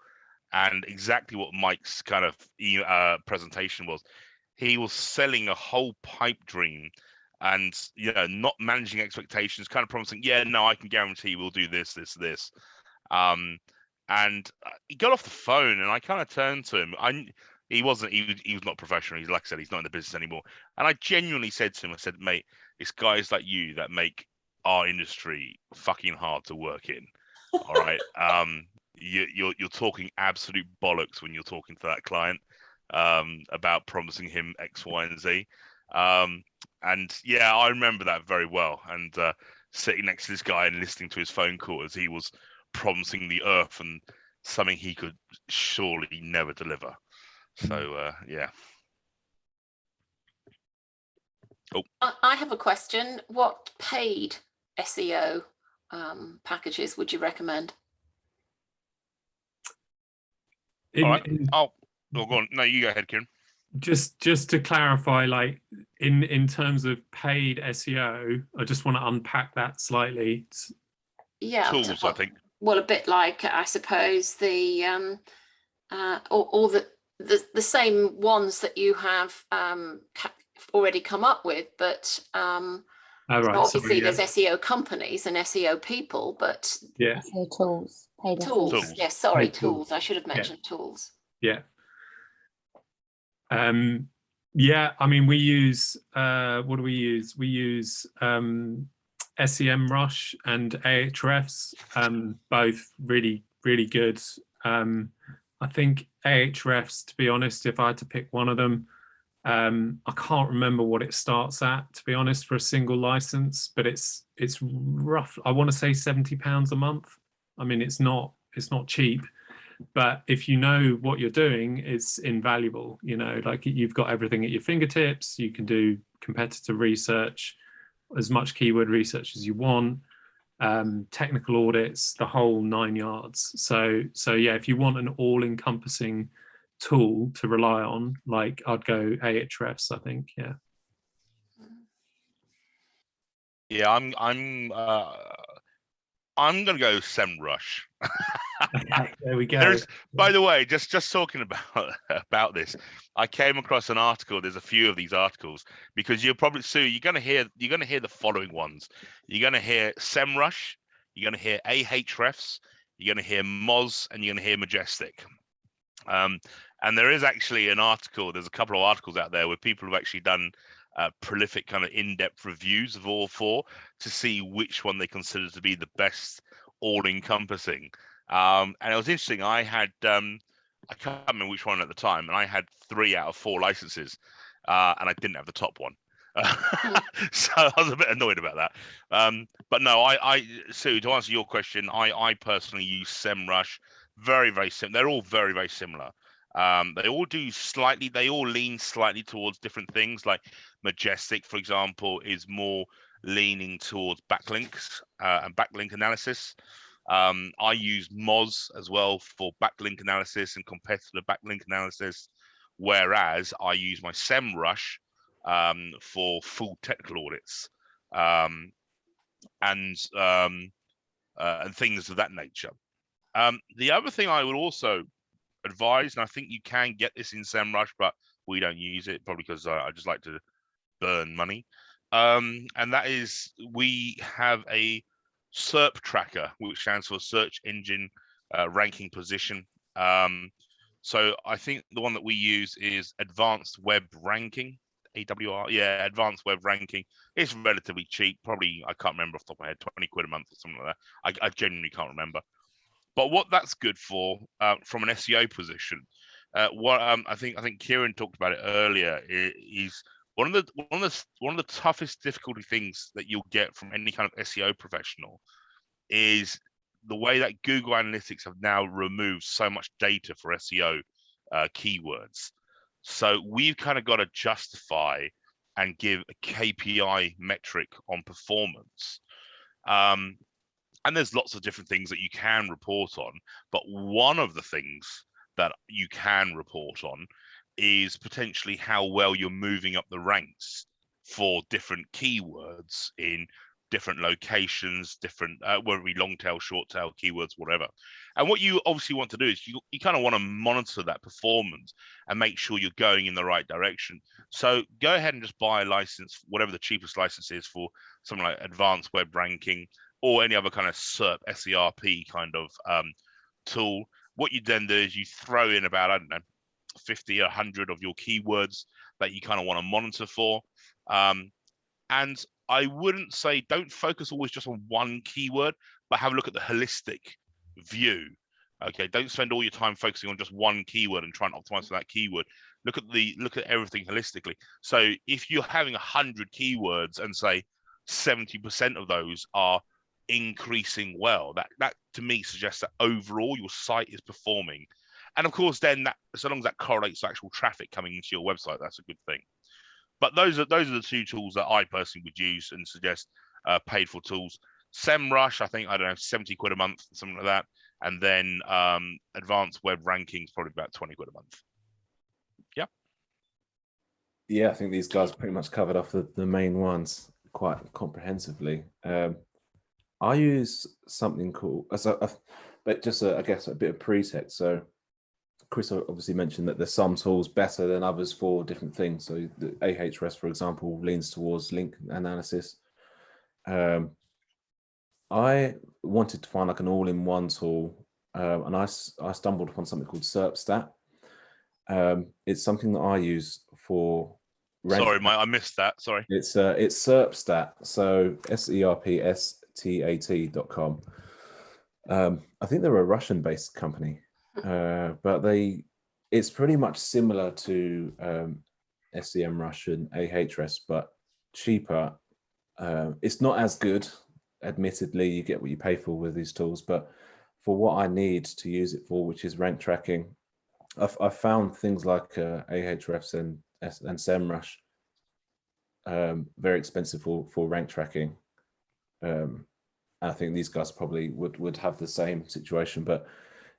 and exactly what Mike's kind of presentation was. He was selling a whole pipe dream, and, you know, not managing expectations, kind of promising, yeah, no, I can guarantee we'll do this. And he got off the phone, and I kind of turned to him. He was not professional. He's, like I said, he's not in the business anymore. And I genuinely said to him, I said, mate, it's guys like you that make our industry fucking hard to work in. All right. You're talking absolute bollocks when you're talking to that client about promising him X, Y, and Z. And yeah, I remember that very well. And sitting next to this guy and listening to his phone call as he was promising the earth and something he could surely never deliver. So yeah. Oh,
I have a question. What paid SEO packages would you recommend?
all right. Go on. No, you go ahead, Ciaran.
Just to clarify, like in terms of paid SEO, I just want to unpack that slightly.
Yeah,
tools, I think.
Well, a bit like, I suppose, the or the same ones that you have already come up with, but obviously there's SEO companies and SEO people, but
SEO tools, paid
tools. Yes, sorry, tools. I should have mentioned tools.
Yeah. Yeah, I mean, we use what do we use? We use SEMrush and Ahrefs, both really good. I think Ahrefs, to be honest, if I had to pick one of them, I can't remember what it starts at, to be honest, for a single license, but it's rough. I want to say £70 a month. I mean, it's not cheap. But if you know what you're doing, it's invaluable. You know, like, you've got everything at your fingertips. You can do competitor research, as much keyword research as you want, technical audits, the whole 9 yards. So yeah, if you want an all-encompassing tool to rely on, like I'd go Ahrefs, I think. Yeah.
Yeah, I'm gonna go SEMrush.
Okay, there we go.
There's, by the way, just talking about this, I came across an article. There's a few of these articles because you're probably, Sue, you're gonna hear the following ones. You're gonna hear SEMrush, you're gonna hear Ahrefs, you're gonna hear Moz, and you're gonna hear Majestic. And there is actually an article. There's a couple of articles out there where people have actually done prolific kind of in-depth reviews of all four to see which one they consider to be the best, all-encompassing. And it was interesting. I had I can't remember which one at the time, and I had 3 out of 4 licenses, and I didn't have the top one. So I was a bit annoyed about that. But no, Sue, to answer your question, I personally use SEMrush. Very, very similar. They're all very, very similar. They all lean slightly towards different things. Like Majestic, for example, is more leaning towards backlinks and backlink analysis. I use Moz as well for backlink analysis and competitor backlink analysis, whereas I use my SEMrush for full technical audits and things of that nature. The other thing I would also advise, and I think you can get this in SEMrush, but we don't use it probably because I just like to burn money. And that is, we have a SERP tracker, which stands for Search Engine Ranking Position. So I think the one that we use is Advanced Web Ranking, AWR. Yeah, Advanced Web Ranking. It's relatively cheap. Probably, I can't remember off the top of my head, 20 quid a month or something like that. I genuinely can't remember. But what that's good for, from an SEO position, I think Ciaran talked about it earlier, is one of the toughest difficulty things that you'll get from any kind of SEO professional is the way that Google Analytics have now removed so much data for SEO keywords. So we've kind of got to justify and give a KPI metric on performance. And there's lots of different things that you can report on, but one of the things that you can report on is potentially how well you're moving up the ranks for different keywords in different locations, different, whether it be long tail, short tail, keywords, whatever. And what you obviously want to do is you kind of want to monitor that performance and make sure you're going in the right direction. So go ahead and just buy a license, whatever the cheapest license is for something like Advanced Web Ranking, or any other kind of SERP, SERP kind of tool. What you then do is you throw in about, I don't know, 50 or 100 of your keywords that you kind of want to monitor for. And I wouldn't say don't focus always just on one keyword, but have a look at the holistic view. Okay, don't spend all your time focusing on just one keyword and try and optimize for that keyword. Look at everything holistically. So if you're having 100 keywords and say 70% of those are increasing well, that to me suggests that overall your site is performing. And of course, then that, so long as that correlates to actual traffic coming into your website, that's a good thing. But those are the 2 tools that I personally would use and suggest paid for tools. SEMrush, I think, I don't know, 70 quid a month, something like that. And then Advanced Web Ranking is probably about 20 quid a month. Yeah.
Yeah, I think these guys pretty much covered off the main ones quite comprehensively. I use something called, but just I guess a bit of pretext. So Chris obviously mentioned that there's some tools better than others for different things. So the Ahrefs, for example, leans towards link analysis. I wanted to find like an all-in-one tool, and I stumbled upon something called SERPstat. It's something that I use for.
Sorry, I missed that. Sorry.
It's SERPstat. So SERPstat.com. I think they're a Russian-based company, but it's pretty much similar to SEMrush and Ahrefs, but cheaper. It's not as good, admittedly. You get what you pay for with these tools, but for what I need to use it for, which is rank tracking, I've found things like Ahrefs and SEMrush very expensive for rank tracking. I think these guys probably would have the same situation, but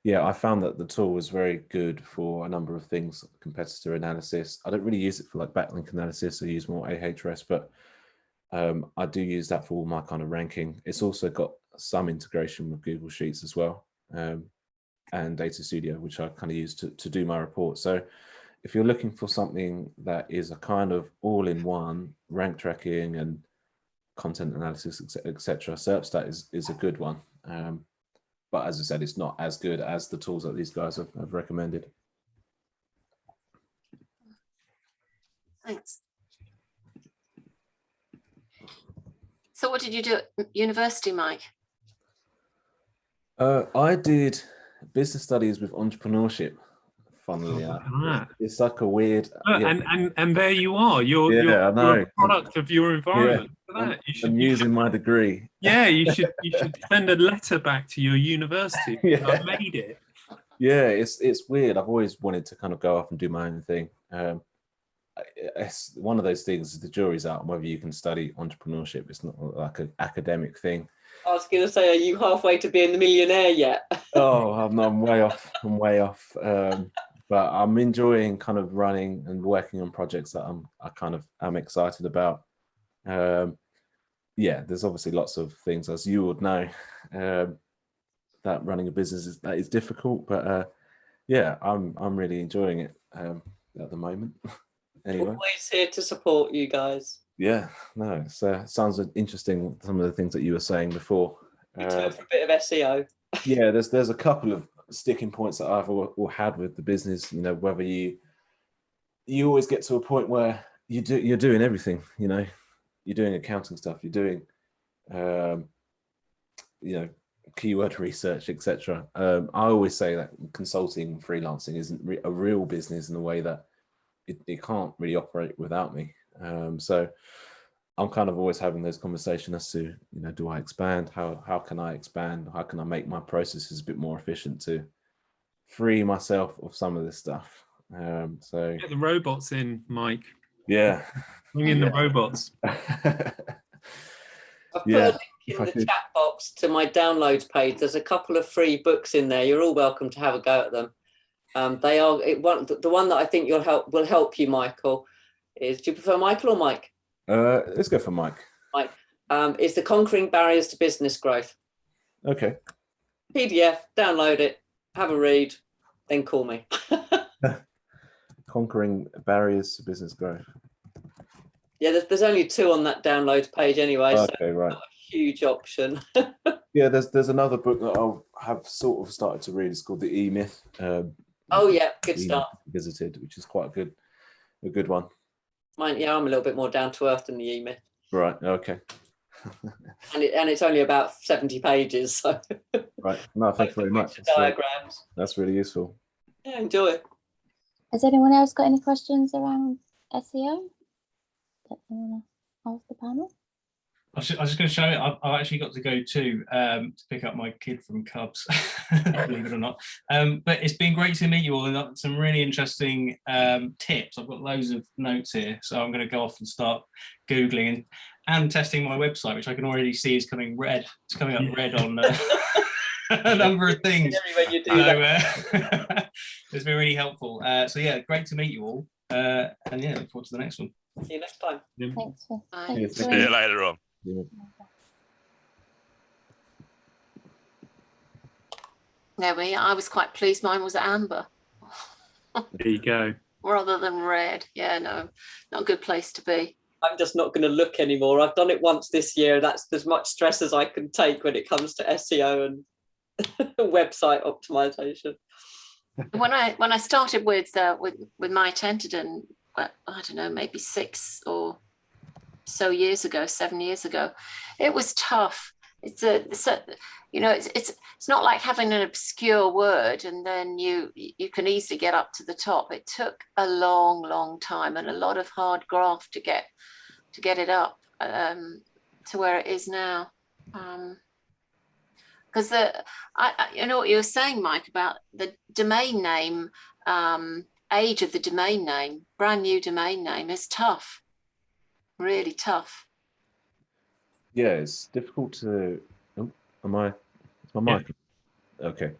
yeah, I found that the tool was very good for a number of things, competitor analysis. I don't really use it for like backlink analysis. I use more Ahrefs, but I do use that for all my kind of ranking. It's also got some integration with Google Sheets as well, and Data Studio, which I kind of use to do my report. So if you're looking for something that is a kind of all-in-one rank tracking and content analysis, etc., SERPstat is a good one. But as I said, it's not as good as the tools that these guys have recommended.
Thanks. So what did you do at university, Mike?
I did business studies with entrepreneurship. Funnily enough, it's like a weird.
And there you are. You're
I know.
you're a product of your environment.
Yeah, I'm using my degree.
Yeah, you should send a letter back to your university.
Yeah.
I made it.
Yeah, it's weird. I've always wanted to kind of go off and do my own thing. It's one of those things. The jury's out on whether you can study entrepreneurship. It's not like an academic thing.
I was going to say, are you halfway to being the millionaire yet?
Oh, I'm way off. I'm way off. But I'm enjoying kind of running and working on projects that I'm excited about. Yeah, there's obviously lots of things, as you would know, that running a business is difficult. But yeah, I'm really enjoying it at the moment. Anyway,
Always here to support you guys.
Yeah, no, it sounds interesting. Some of the things that you were saying before.
For a bit of SEO.
Yeah, there's a couple of sticking points that I've had with the business. You know, whether you always get to a point where you're doing everything. You know, you're doing accounting stuff. You're doing, keyword research, etc. I always say that consulting, freelancing isn't a real business in the way that it can't really operate without me. So I'm kind of always having those conversations as to, do I expand? How can I expand? How can I make my processes a bit more efficient to free myself of some of this stuff? So
get the robots in, Mike.
Yeah.
Bring in the robots.
I've put a link in the chat box to my downloads page. There's a couple of free books in there. You're all welcome to have a go at them. They are the one that I think will help you, Michael. Do you prefer Michael or Mike?
Let's go for Mike.
Mike. It's the Conquering Barriers to Business Growth.
Okay.
PDF, download it, have a read, then call me.
Conquering Barriers to Business Growth.
Yeah, there's only 2 on that downloads page anyway.
Okay,
so
right.
Not a huge option.
Yeah, there's another book that I have sort of started to read. It's called the E-Myth.
Oh yeah, good start.
Visited, which is quite a good one.
Mine, yeah, I'm a little bit more down to earth than the E-Myth.
Right. Okay.
and it's only about 70 pages. So.
Right. No, thanks very much.
Diagrams.
That's really useful.
Yeah, enjoy it.
Has anyone else got any questions around SEO that they want to ask the panel?
I was just going to show it. I've actually got to go to pick up my kid from Cubs, believe it or not. But it's been great to meet you all and got some really interesting tips. I've got loads of notes here, so I'm going to go off and start Googling and testing my website, which I can already see is coming red. It's coming up red on a number of things.
When you do
that. It's been really helpful. So yeah, great to meet you all. And yeah, look forward to the next one.
See you next time.
Thanks.
See you later on.
Yeah.
There we are. I was quite pleased mine was amber.
There you go.
Rather than red. Yeah, no, not a good place to be.
I'm just not going to look anymore. I've done it once this year. That's as much stress as I can take when it comes to SEO and website optimization.
When I started with my attendee, I don't know, maybe 6 or so years ago, 7 years ago, it was tough. It's not like having an obscure word and then you can easily get up to the top. It took a long time and a lot of hard graft to get it up to where it is now. Because you know what you were saying, Mike, about the domain name, age of the domain name, brand new domain name is tough. Really tough.
Yeah, it's difficult to. Oh, is my mic? Okay.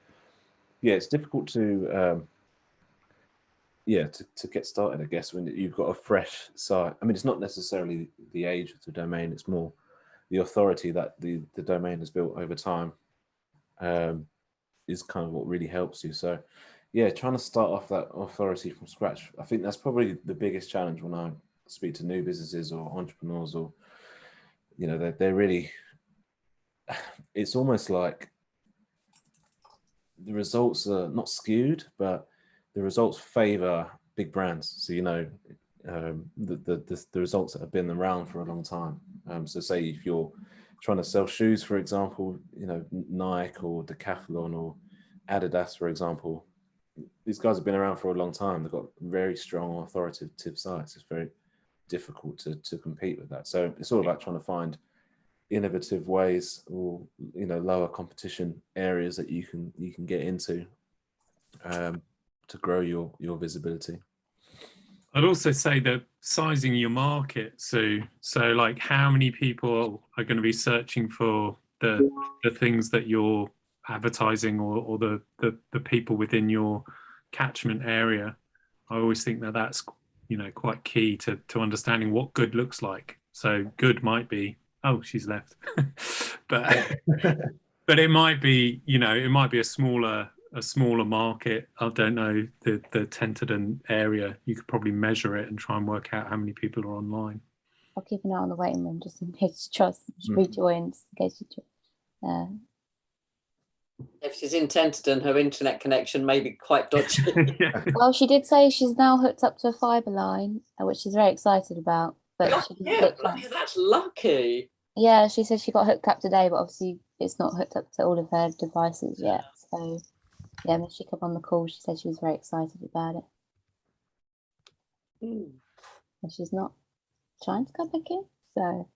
yeah, it's difficult to to get started, I guess, when you've got a fresh site. I mean, it's not necessarily the age of the domain, it's more the authority that the domain has built over time is kind of what really helps you. So yeah, trying to start off that authority from scratch, I think that's probably the biggest challenge when I speak to new businesses or entrepreneurs, or they're really, it's almost like the results are not skewed, but the results favor big brands. So the results that have been around for a long time. So say if you're trying to sell shoes, for example, Nike or Decathlon or Adidas, for example, these guys have been around for a long time. They've got very strong authoritative sites. It's very difficult to compete with that. So it's all about trying to find innovative ways, or lower competition areas that you can get into to grow your visibility.
I'd also say that sizing your market, so like how many people are going to be searching for the things that you're advertising, or the people within your catchment area. I always think that that's quite key to understanding what good looks like. So good might be, oh, she's left, but it might be it might be a smaller market. I don't know, the Tenterden area, you could probably measure it and try and work out how many people are online.
I'll keep an eye on the waiting room just in case she rejoins, in case
If she's in Tenterden, her internet connection may be quite dodgy.
Yeah.
Well, she did say she's now hooked up to a fibre line, which she's very excited about. But
That's lucky.
Yeah, she said she got hooked up today, but obviously it's not hooked up to all of her devices yet. So yeah, when she came on the call, she said she was very excited about it. But she's not trying to come back in, so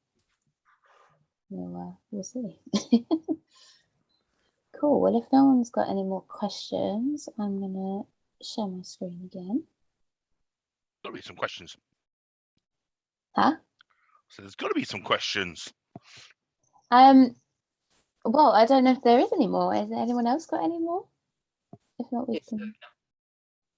we'll see. Cool. Well, if no one's got any more questions, I'm gonna share my screen again.
Got to be some questions.
Huh?
So there's got to be some questions.
Well, I don't know if there is any more. Has anyone else got any more? If not, we can.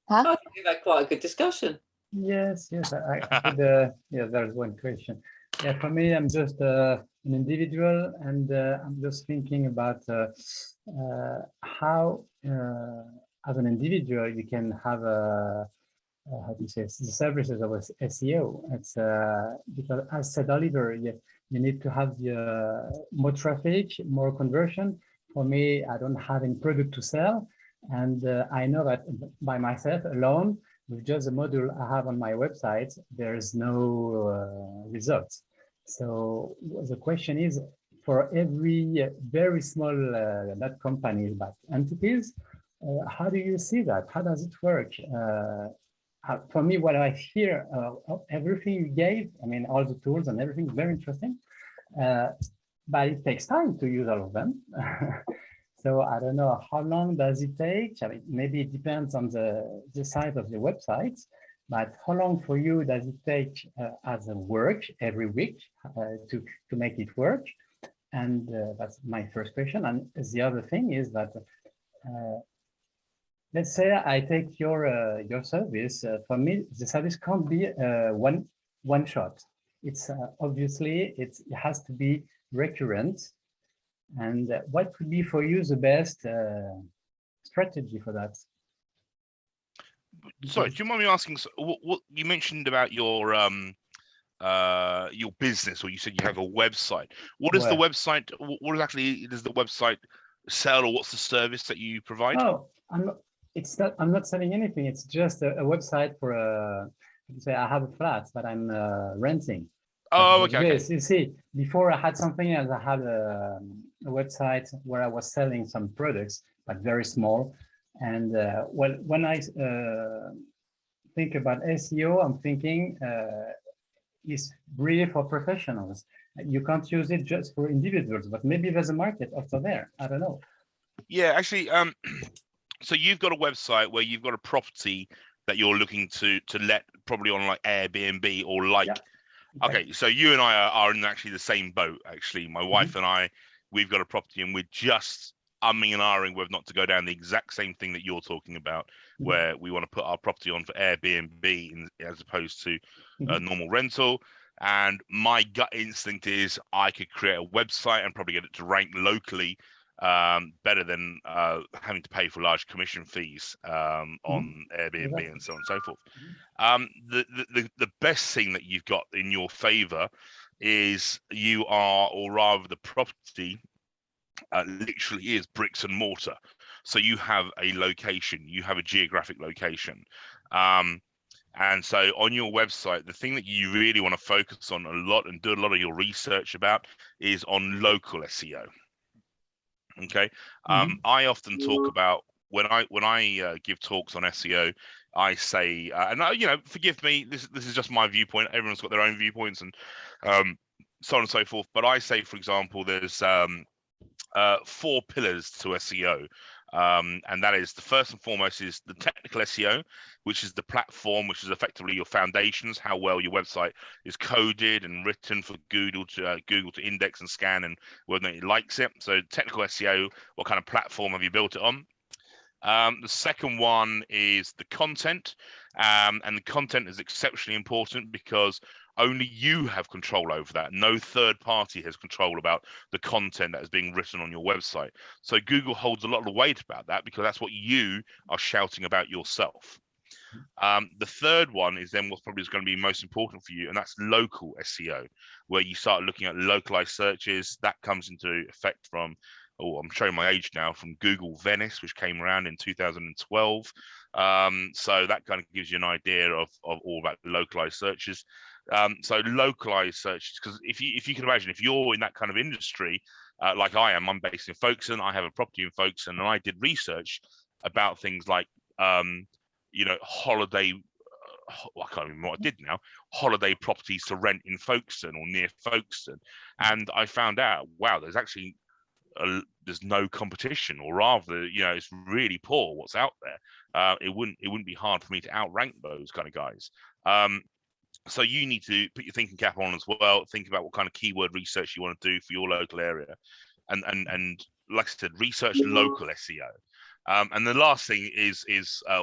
Huh?
I think we've had quite a good discussion.
Yes. I did, there's one question. Yeah, for me, I'm just an individual, and I'm just thinking about how, as an individual, you can have how do you say, the services of SEO. It's because, as said Oliver, you need to have more traffic, more conversion. For me, I don't have any product to sell, and I know that by myself alone, with just the module I have on my website, there's no results. So the question is, for every very small, not companies, but entities, how do you see that? How does it work? For me, what I hear, everything you gave, I mean, all the tools and everything is very interesting, but it takes time to use all of them. So I don't know, how long does it take? I mean, maybe it depends on the size of your website, but how long for you does it take as a work every week to make it work? And that's my first question. And the other thing is that, let's say I take your service. For me, the service can't be one shot. It's obviously it has to be recurrent. And what would be for you the best strategy for that?
Sorry, do you mind me asking? What you mentioned about your business, or you said you have a website. What is the website? What exactly does the website sell, or what's the service that you provide?
Oh, I'm not selling anything. It's just a website for say I have a flat that I'm renting.
Oh, okay.
Yes, you see, before I had something else. I had a website where I was selling some products, but very small. And well, when I think about SEO, I'm thinking it's really for professionals. You can't use it just for individuals, but maybe there's a market also there. I don't know.
Yeah, actually, so you've got a website where you've got a property that you're looking to let, probably on like Airbnb or like. Yeah. Okay, so you and I are in actually the same boat. Actually, my wife and I, we've got a property, and we're just umming and ahhing whether not to go down the exact same thing that you're talking about, where we want to put our property on for Airbnb as opposed to a normal rental. And my gut instinct is I could create a website and probably get it to rank locally better than having to pay for large commission fees on Airbnb and so on and so forth. The best thing that you've got in your favor is you are, or rather the property literally is bricks and mortar. So you have a location, you have a geographic location. And so on your website, the thing that you really want to focus on a lot and do a lot of your research about is on local SEO. Okay. I often talk about when I give talks on SEO, I say, and you know, forgive me, this is just my viewpoint. Everyone's got their own viewpoints and so on and so forth. But I say, for example, there's 4 pillars to SEO. And that is, the first and foremost is the technical SEO, which is the platform, which is effectively your foundations, how well your website is coded and written for Google to index and scan and whether or not it likes it. So technical SEO, what kind of platform have you built it on? The second one is the content, and the content is exceptionally important because only you have control over that. No third party has control about the content that is being written on your website. So Google holds a lot of weight about that because that's what you are shouting about yourself. The third one is then what's probably going to be most important for you, and that's local SEO, where you start looking at localized searches. That comes into effect from, I'm showing my age now, from Google Venice, which came around in 2012. So that kind of gives you an idea of all about localized searches. So localized searches, because if you can imagine, if you're in that kind of industry, like I am, I'm based in Folkestone, I have a property in Folkestone, and I did research about things like, you know, holiday, I can't remember what I did now, holiday properties to rent in Folkestone or near Folkestone. And I found out, wow, there's actually there's no competition, or rather, you know, it's really poor what's out there. It wouldn't be hard for me to outrank those kind of guys. So you need to put your thinking cap on as well. Think about what kind of keyword research you want to do for your local area, and like I said, research local SEO. And the last thing is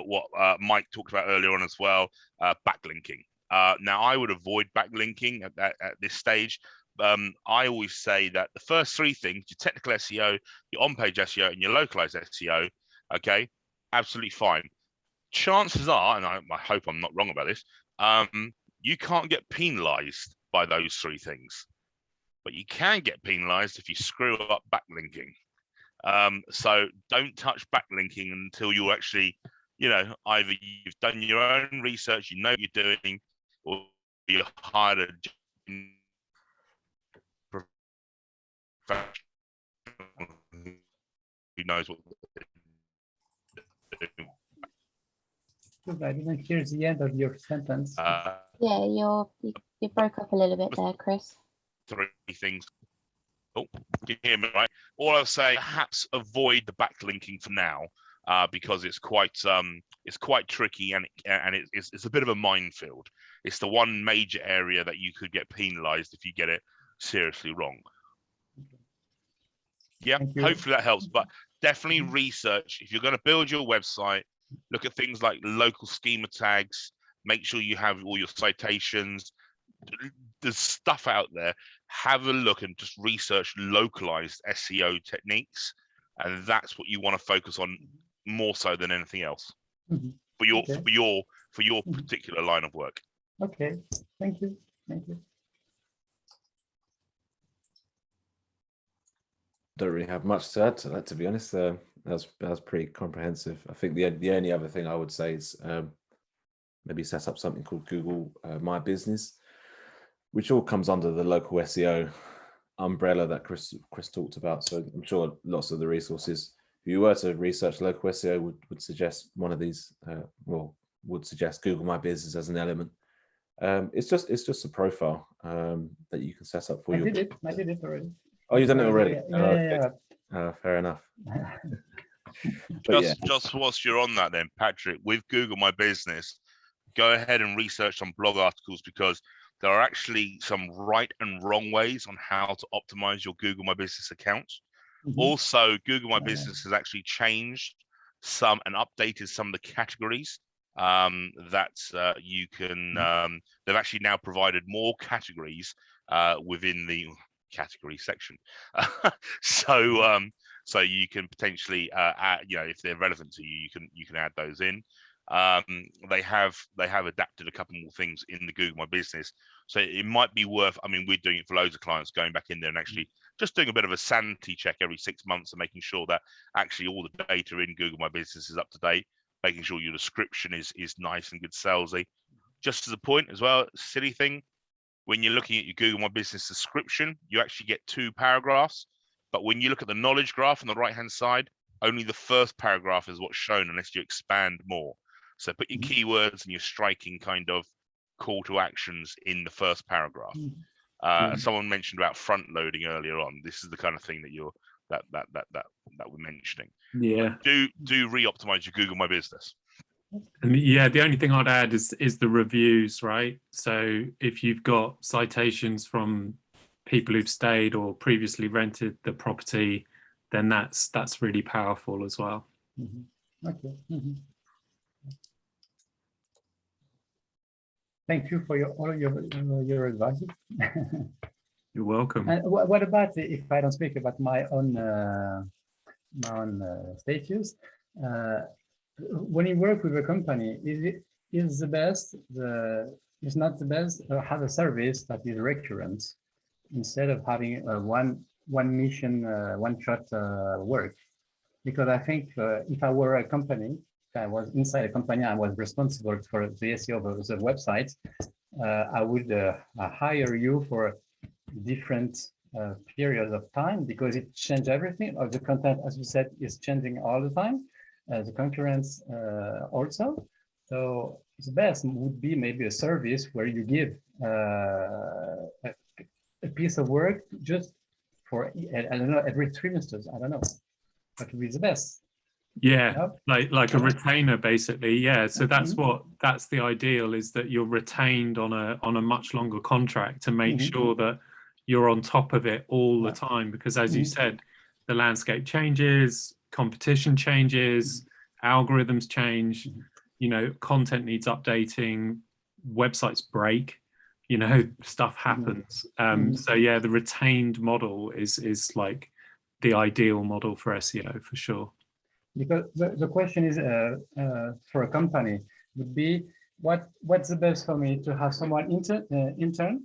what Mike talked about earlier on as well, backlinking. Now, I would avoid backlinking at this stage. I always say that the first 3 things, your technical SEO, your on-page SEO, and your localized SEO, okay, absolutely fine. Chances are, and I hope I'm not wrong about this, you can't get penalized by those 3 things, but you can get penalized if you screw up backlinking. So don't touch backlinking until you're actually, you know, either you've done your own research, you know what you're doing, or you hired a professional who knows what they're doing.
I didn't hear the end of your sentence.
Yeah, you broke up a little bit there, Chris.
3 things. Oh, can you hear me right? All I'll say, perhaps avoid the backlinking for now, because it's quite tricky and it's a bit of a minefield. It's the one major area that you could get penalized if you get it seriously wrong. Yeah, hopefully that helps. But definitely research. If you're going to build your website, look at things like local schema tags. Make sure you have all your citations. There's stuff out there. Have a look and just research localized SEO techniques, and that's what you want to focus on more so than anything else for your particular line of work.
Okay, thank you.
Don't really have much to add to that, to be honest. That's pretty comprehensive. I think the only other thing I would say is maybe set up something called Google My Business, which all comes under the local SEO umbrella that Chris talked about. So I'm sure lots of the resources, if you were to research local SEO, would suggest one of these, would suggest Google My Business as an element. It's just a profile that you can set up for you.
I did it already.
Oh, you've done it already?
Yeah.
Fair enough.
Just whilst you're on that then, Patrick, with Google My Business, go ahead and research some blog articles, because there are actually some right and wrong ways on how to optimize your Google My Business account. Also, Google My Business has actually changed some and updated some of the categories that you can. They've actually now provided more categories within the category section, so you can potentially add, if they're relevant to you, you can add those in. They have adapted a couple more things in the Google My Business, so it might be worth. I mean, we're doing it for loads of clients, going back in there and actually just doing a bit of a sanity check every 6 months and making sure that actually all the data in Google My Business is up to date, making sure your description is nice and good salesy. Just as a point as well, silly thing, when you're looking at your Google My Business description, you actually get 2 paragraphs, but when you look at the knowledge graph on the right hand side, only the first paragraph is what's shown unless you expand more. So put your keywords and your striking kind of call to actions in the first paragraph. Someone mentioned about front loading earlier on. This is the kind of thing that we're mentioning.
Yeah.
But do re-optimize your Google My Business.
And yeah, the only thing I'd add is the reviews, right? So if you've got citations from people who've stayed or previously rented the property, then that's really powerful as well.
Okay. Thank you for all your advice.
You're welcome.
And what about if I don't speak about my own status? When you work with a company, is the best? Is not the best? Have a service that is recurrent instead of having one mission, one shot work. Because I think if I were a company, I was inside a company, I was responsible for the SEO of the website, I would hire you for different periods of time, because it changed everything. The content, as you said, is changing all the time. The concurrence also. So the best would be maybe a service where you give a piece of work just for, I don't know, every trimesters. I don't know, but would be the best.
Yeah, like a retainer basically. Yeah, so that's the ideal, is that you're retained on a much longer contract to make sure that you're on top of it all the time, because as you said, the landscape changes, competition changes, algorithms change, content needs updating, websites break, stuff happens. So yeah, the retained model is like the ideal model for SEO for sure.
Because the question is for a company would be, what's the best for me, to have someone intern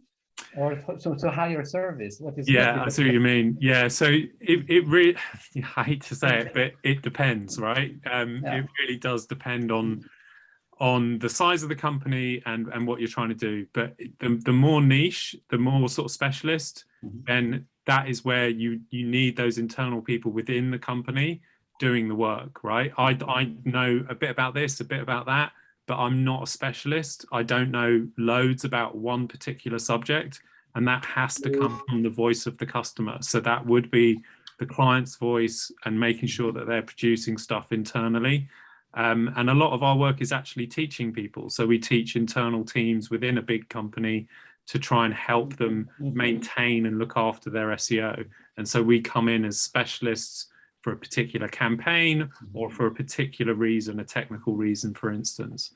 or to hire service? What is
I see what you mean. Yeah, so it really, I hate to say it, but it depends, right? It really does depend on the size of the company and what you're trying to do. But the more niche, the more sort of specialist, then that is where you need those internal people within the company doing the work, right? I know a bit about this, a bit about that, but I'm not a specialist. I don't know loads about one particular subject, and that has to come from the voice of the customer. So that would be the client's voice and making sure that they're producing stuff internally. And a lot of our work is actually teaching people. So we teach internal teams within a big company to try and help them maintain and look after their SEO. And so we come in as specialists for a particular campaign or for a particular reason, a technical reason, for instance.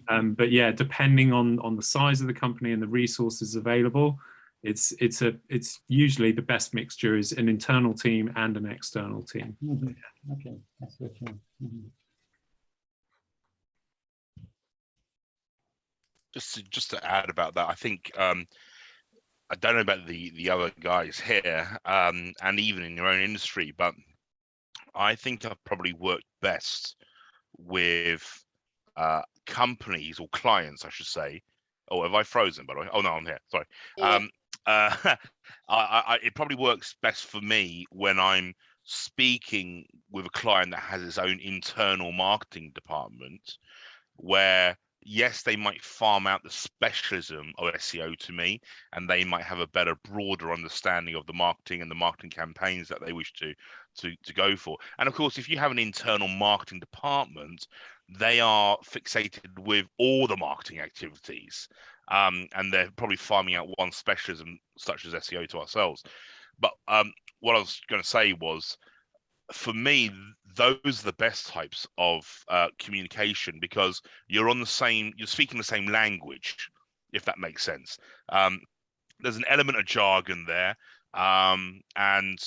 But yeah, depending on the size of the company and the resources available, it's usually the best mixture is an internal team and an external team.
Okay, that's what you mean.
Just to add about that, I think I don't know about the other guys here, and even in your own industry, but I think I've probably worked best with companies or clients, I should say. Oh, have I frozen, by the way? Oh no, I'm here. Sorry.
Yeah.
It probably works best for me when I'm speaking with a client that has its own internal marketing department, where yes, they might farm out the specialism of SEO to me, and they might have a better, broader understanding of the marketing and the marketing campaigns that they wish to go for. And of course, if you have an internal marketing department, they are fixated with all the marketing activities, and they're probably farming out one specialism such as SEO to ourselves. But what I was going to say was, for me, those are the best types of communication, because you're speaking the same language, if that makes sense. There's an element of jargon there, and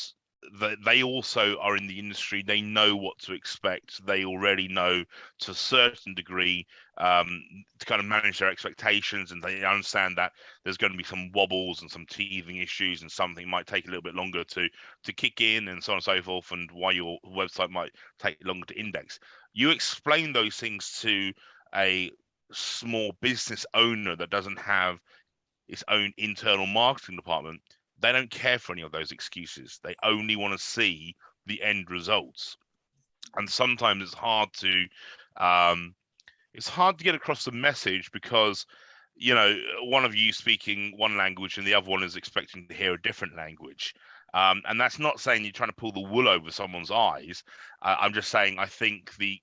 they also are in the industry. They know what to expect. They already know to a certain degree to kind of manage their expectations, and they understand that there's going to be some wobbles and some teething issues, and something might take a little bit longer to kick in, and so on and so forth, and why your website might take longer to index. You explain those things to a small business owner that doesn't have its own internal marketing department. They don't care for any of those excuses. They only want to see the end results. And sometimes it's hard to get across the message, because one of you speaking one language and the other one is expecting to hear a different language. And that's not saying you're trying to pull the wool over someone's eyes. I'm just saying I think the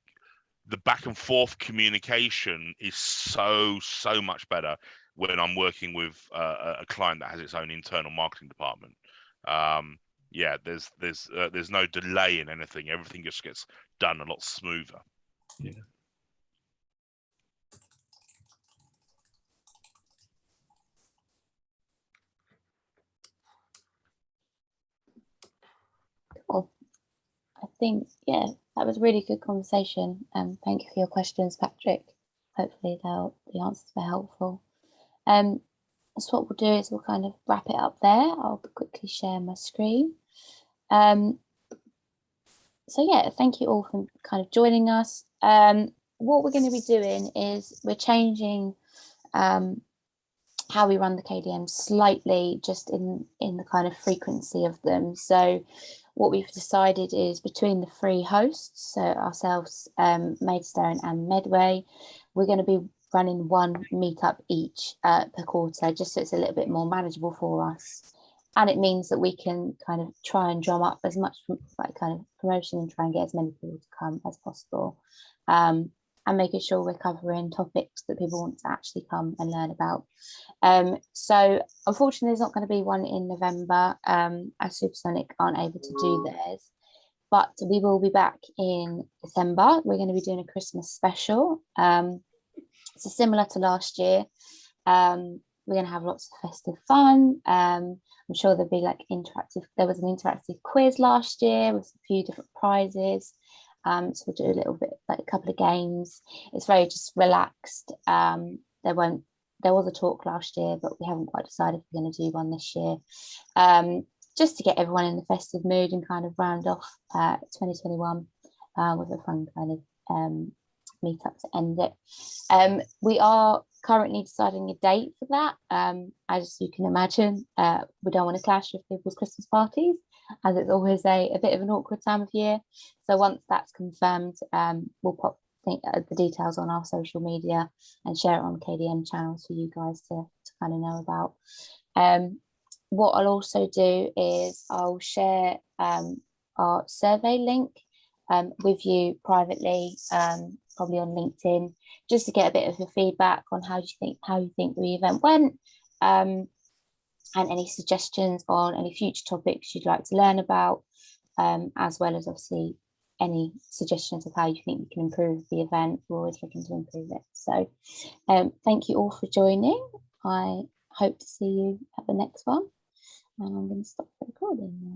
back and forth communication is so much better when I'm working with a client that has its own internal marketing department. There's no delay in anything. Everything just gets done a lot smoother.
Yeah.
Cool. I think, yeah, that was a really good conversation. Thank you for your questions, Patrick. Hopefully the answers were helpful. So what we'll do is we'll kind of wrap it up there. I'll quickly share my screen. So yeah, thank you all for kind of joining us. What we're going to be doing is we're changing how we run the KDM slightly, just in the kind of frequency of them. So what we've decided is, between the three hosts, so ourselves, Maidstone and Medway, we're going to be running one meetup each per quarter, just so it's a little bit more manageable for us. And it means that we can kind of try and drum up as much kind of promotion and try and get as many people to come as possible, and making sure we're covering topics that people want to actually come and learn about. So unfortunately, there's not going to be one in November, as Supersonic aren't able to do theirs, but we will be back in December. We're going to be doing a Christmas special. So similar to last year, we're going to have lots of festive fun. I'm sure there'll be there was an interactive quiz last year with a few different prizes. So we'll do a little bit, like a couple of games. It's very just relaxed. There was a talk last year, but we haven't quite decided if we're going to do one this year. Just to get everyone in the festive mood and kind of round off 2021 with a fun kind of meetup to end it. We are currently deciding a date for that. As you can imagine, we don't want to clash with people's Christmas parties, as it's always a bit of an awkward time of year. So once that's confirmed, we'll pop the details on our social media and share it on KDM channels for you guys to kind of know about. What I'll also do is I'll share our survey link with you privately, probably on LinkedIn, just to get a bit of your feedback on how you think the event went, and any suggestions on any future topics you'd like to learn about, as well as obviously any suggestions of how you think we can improve the event. We're always looking to improve it. So thank you all for joining. I hope to see you at the next one, and I'm going to stop the recording now.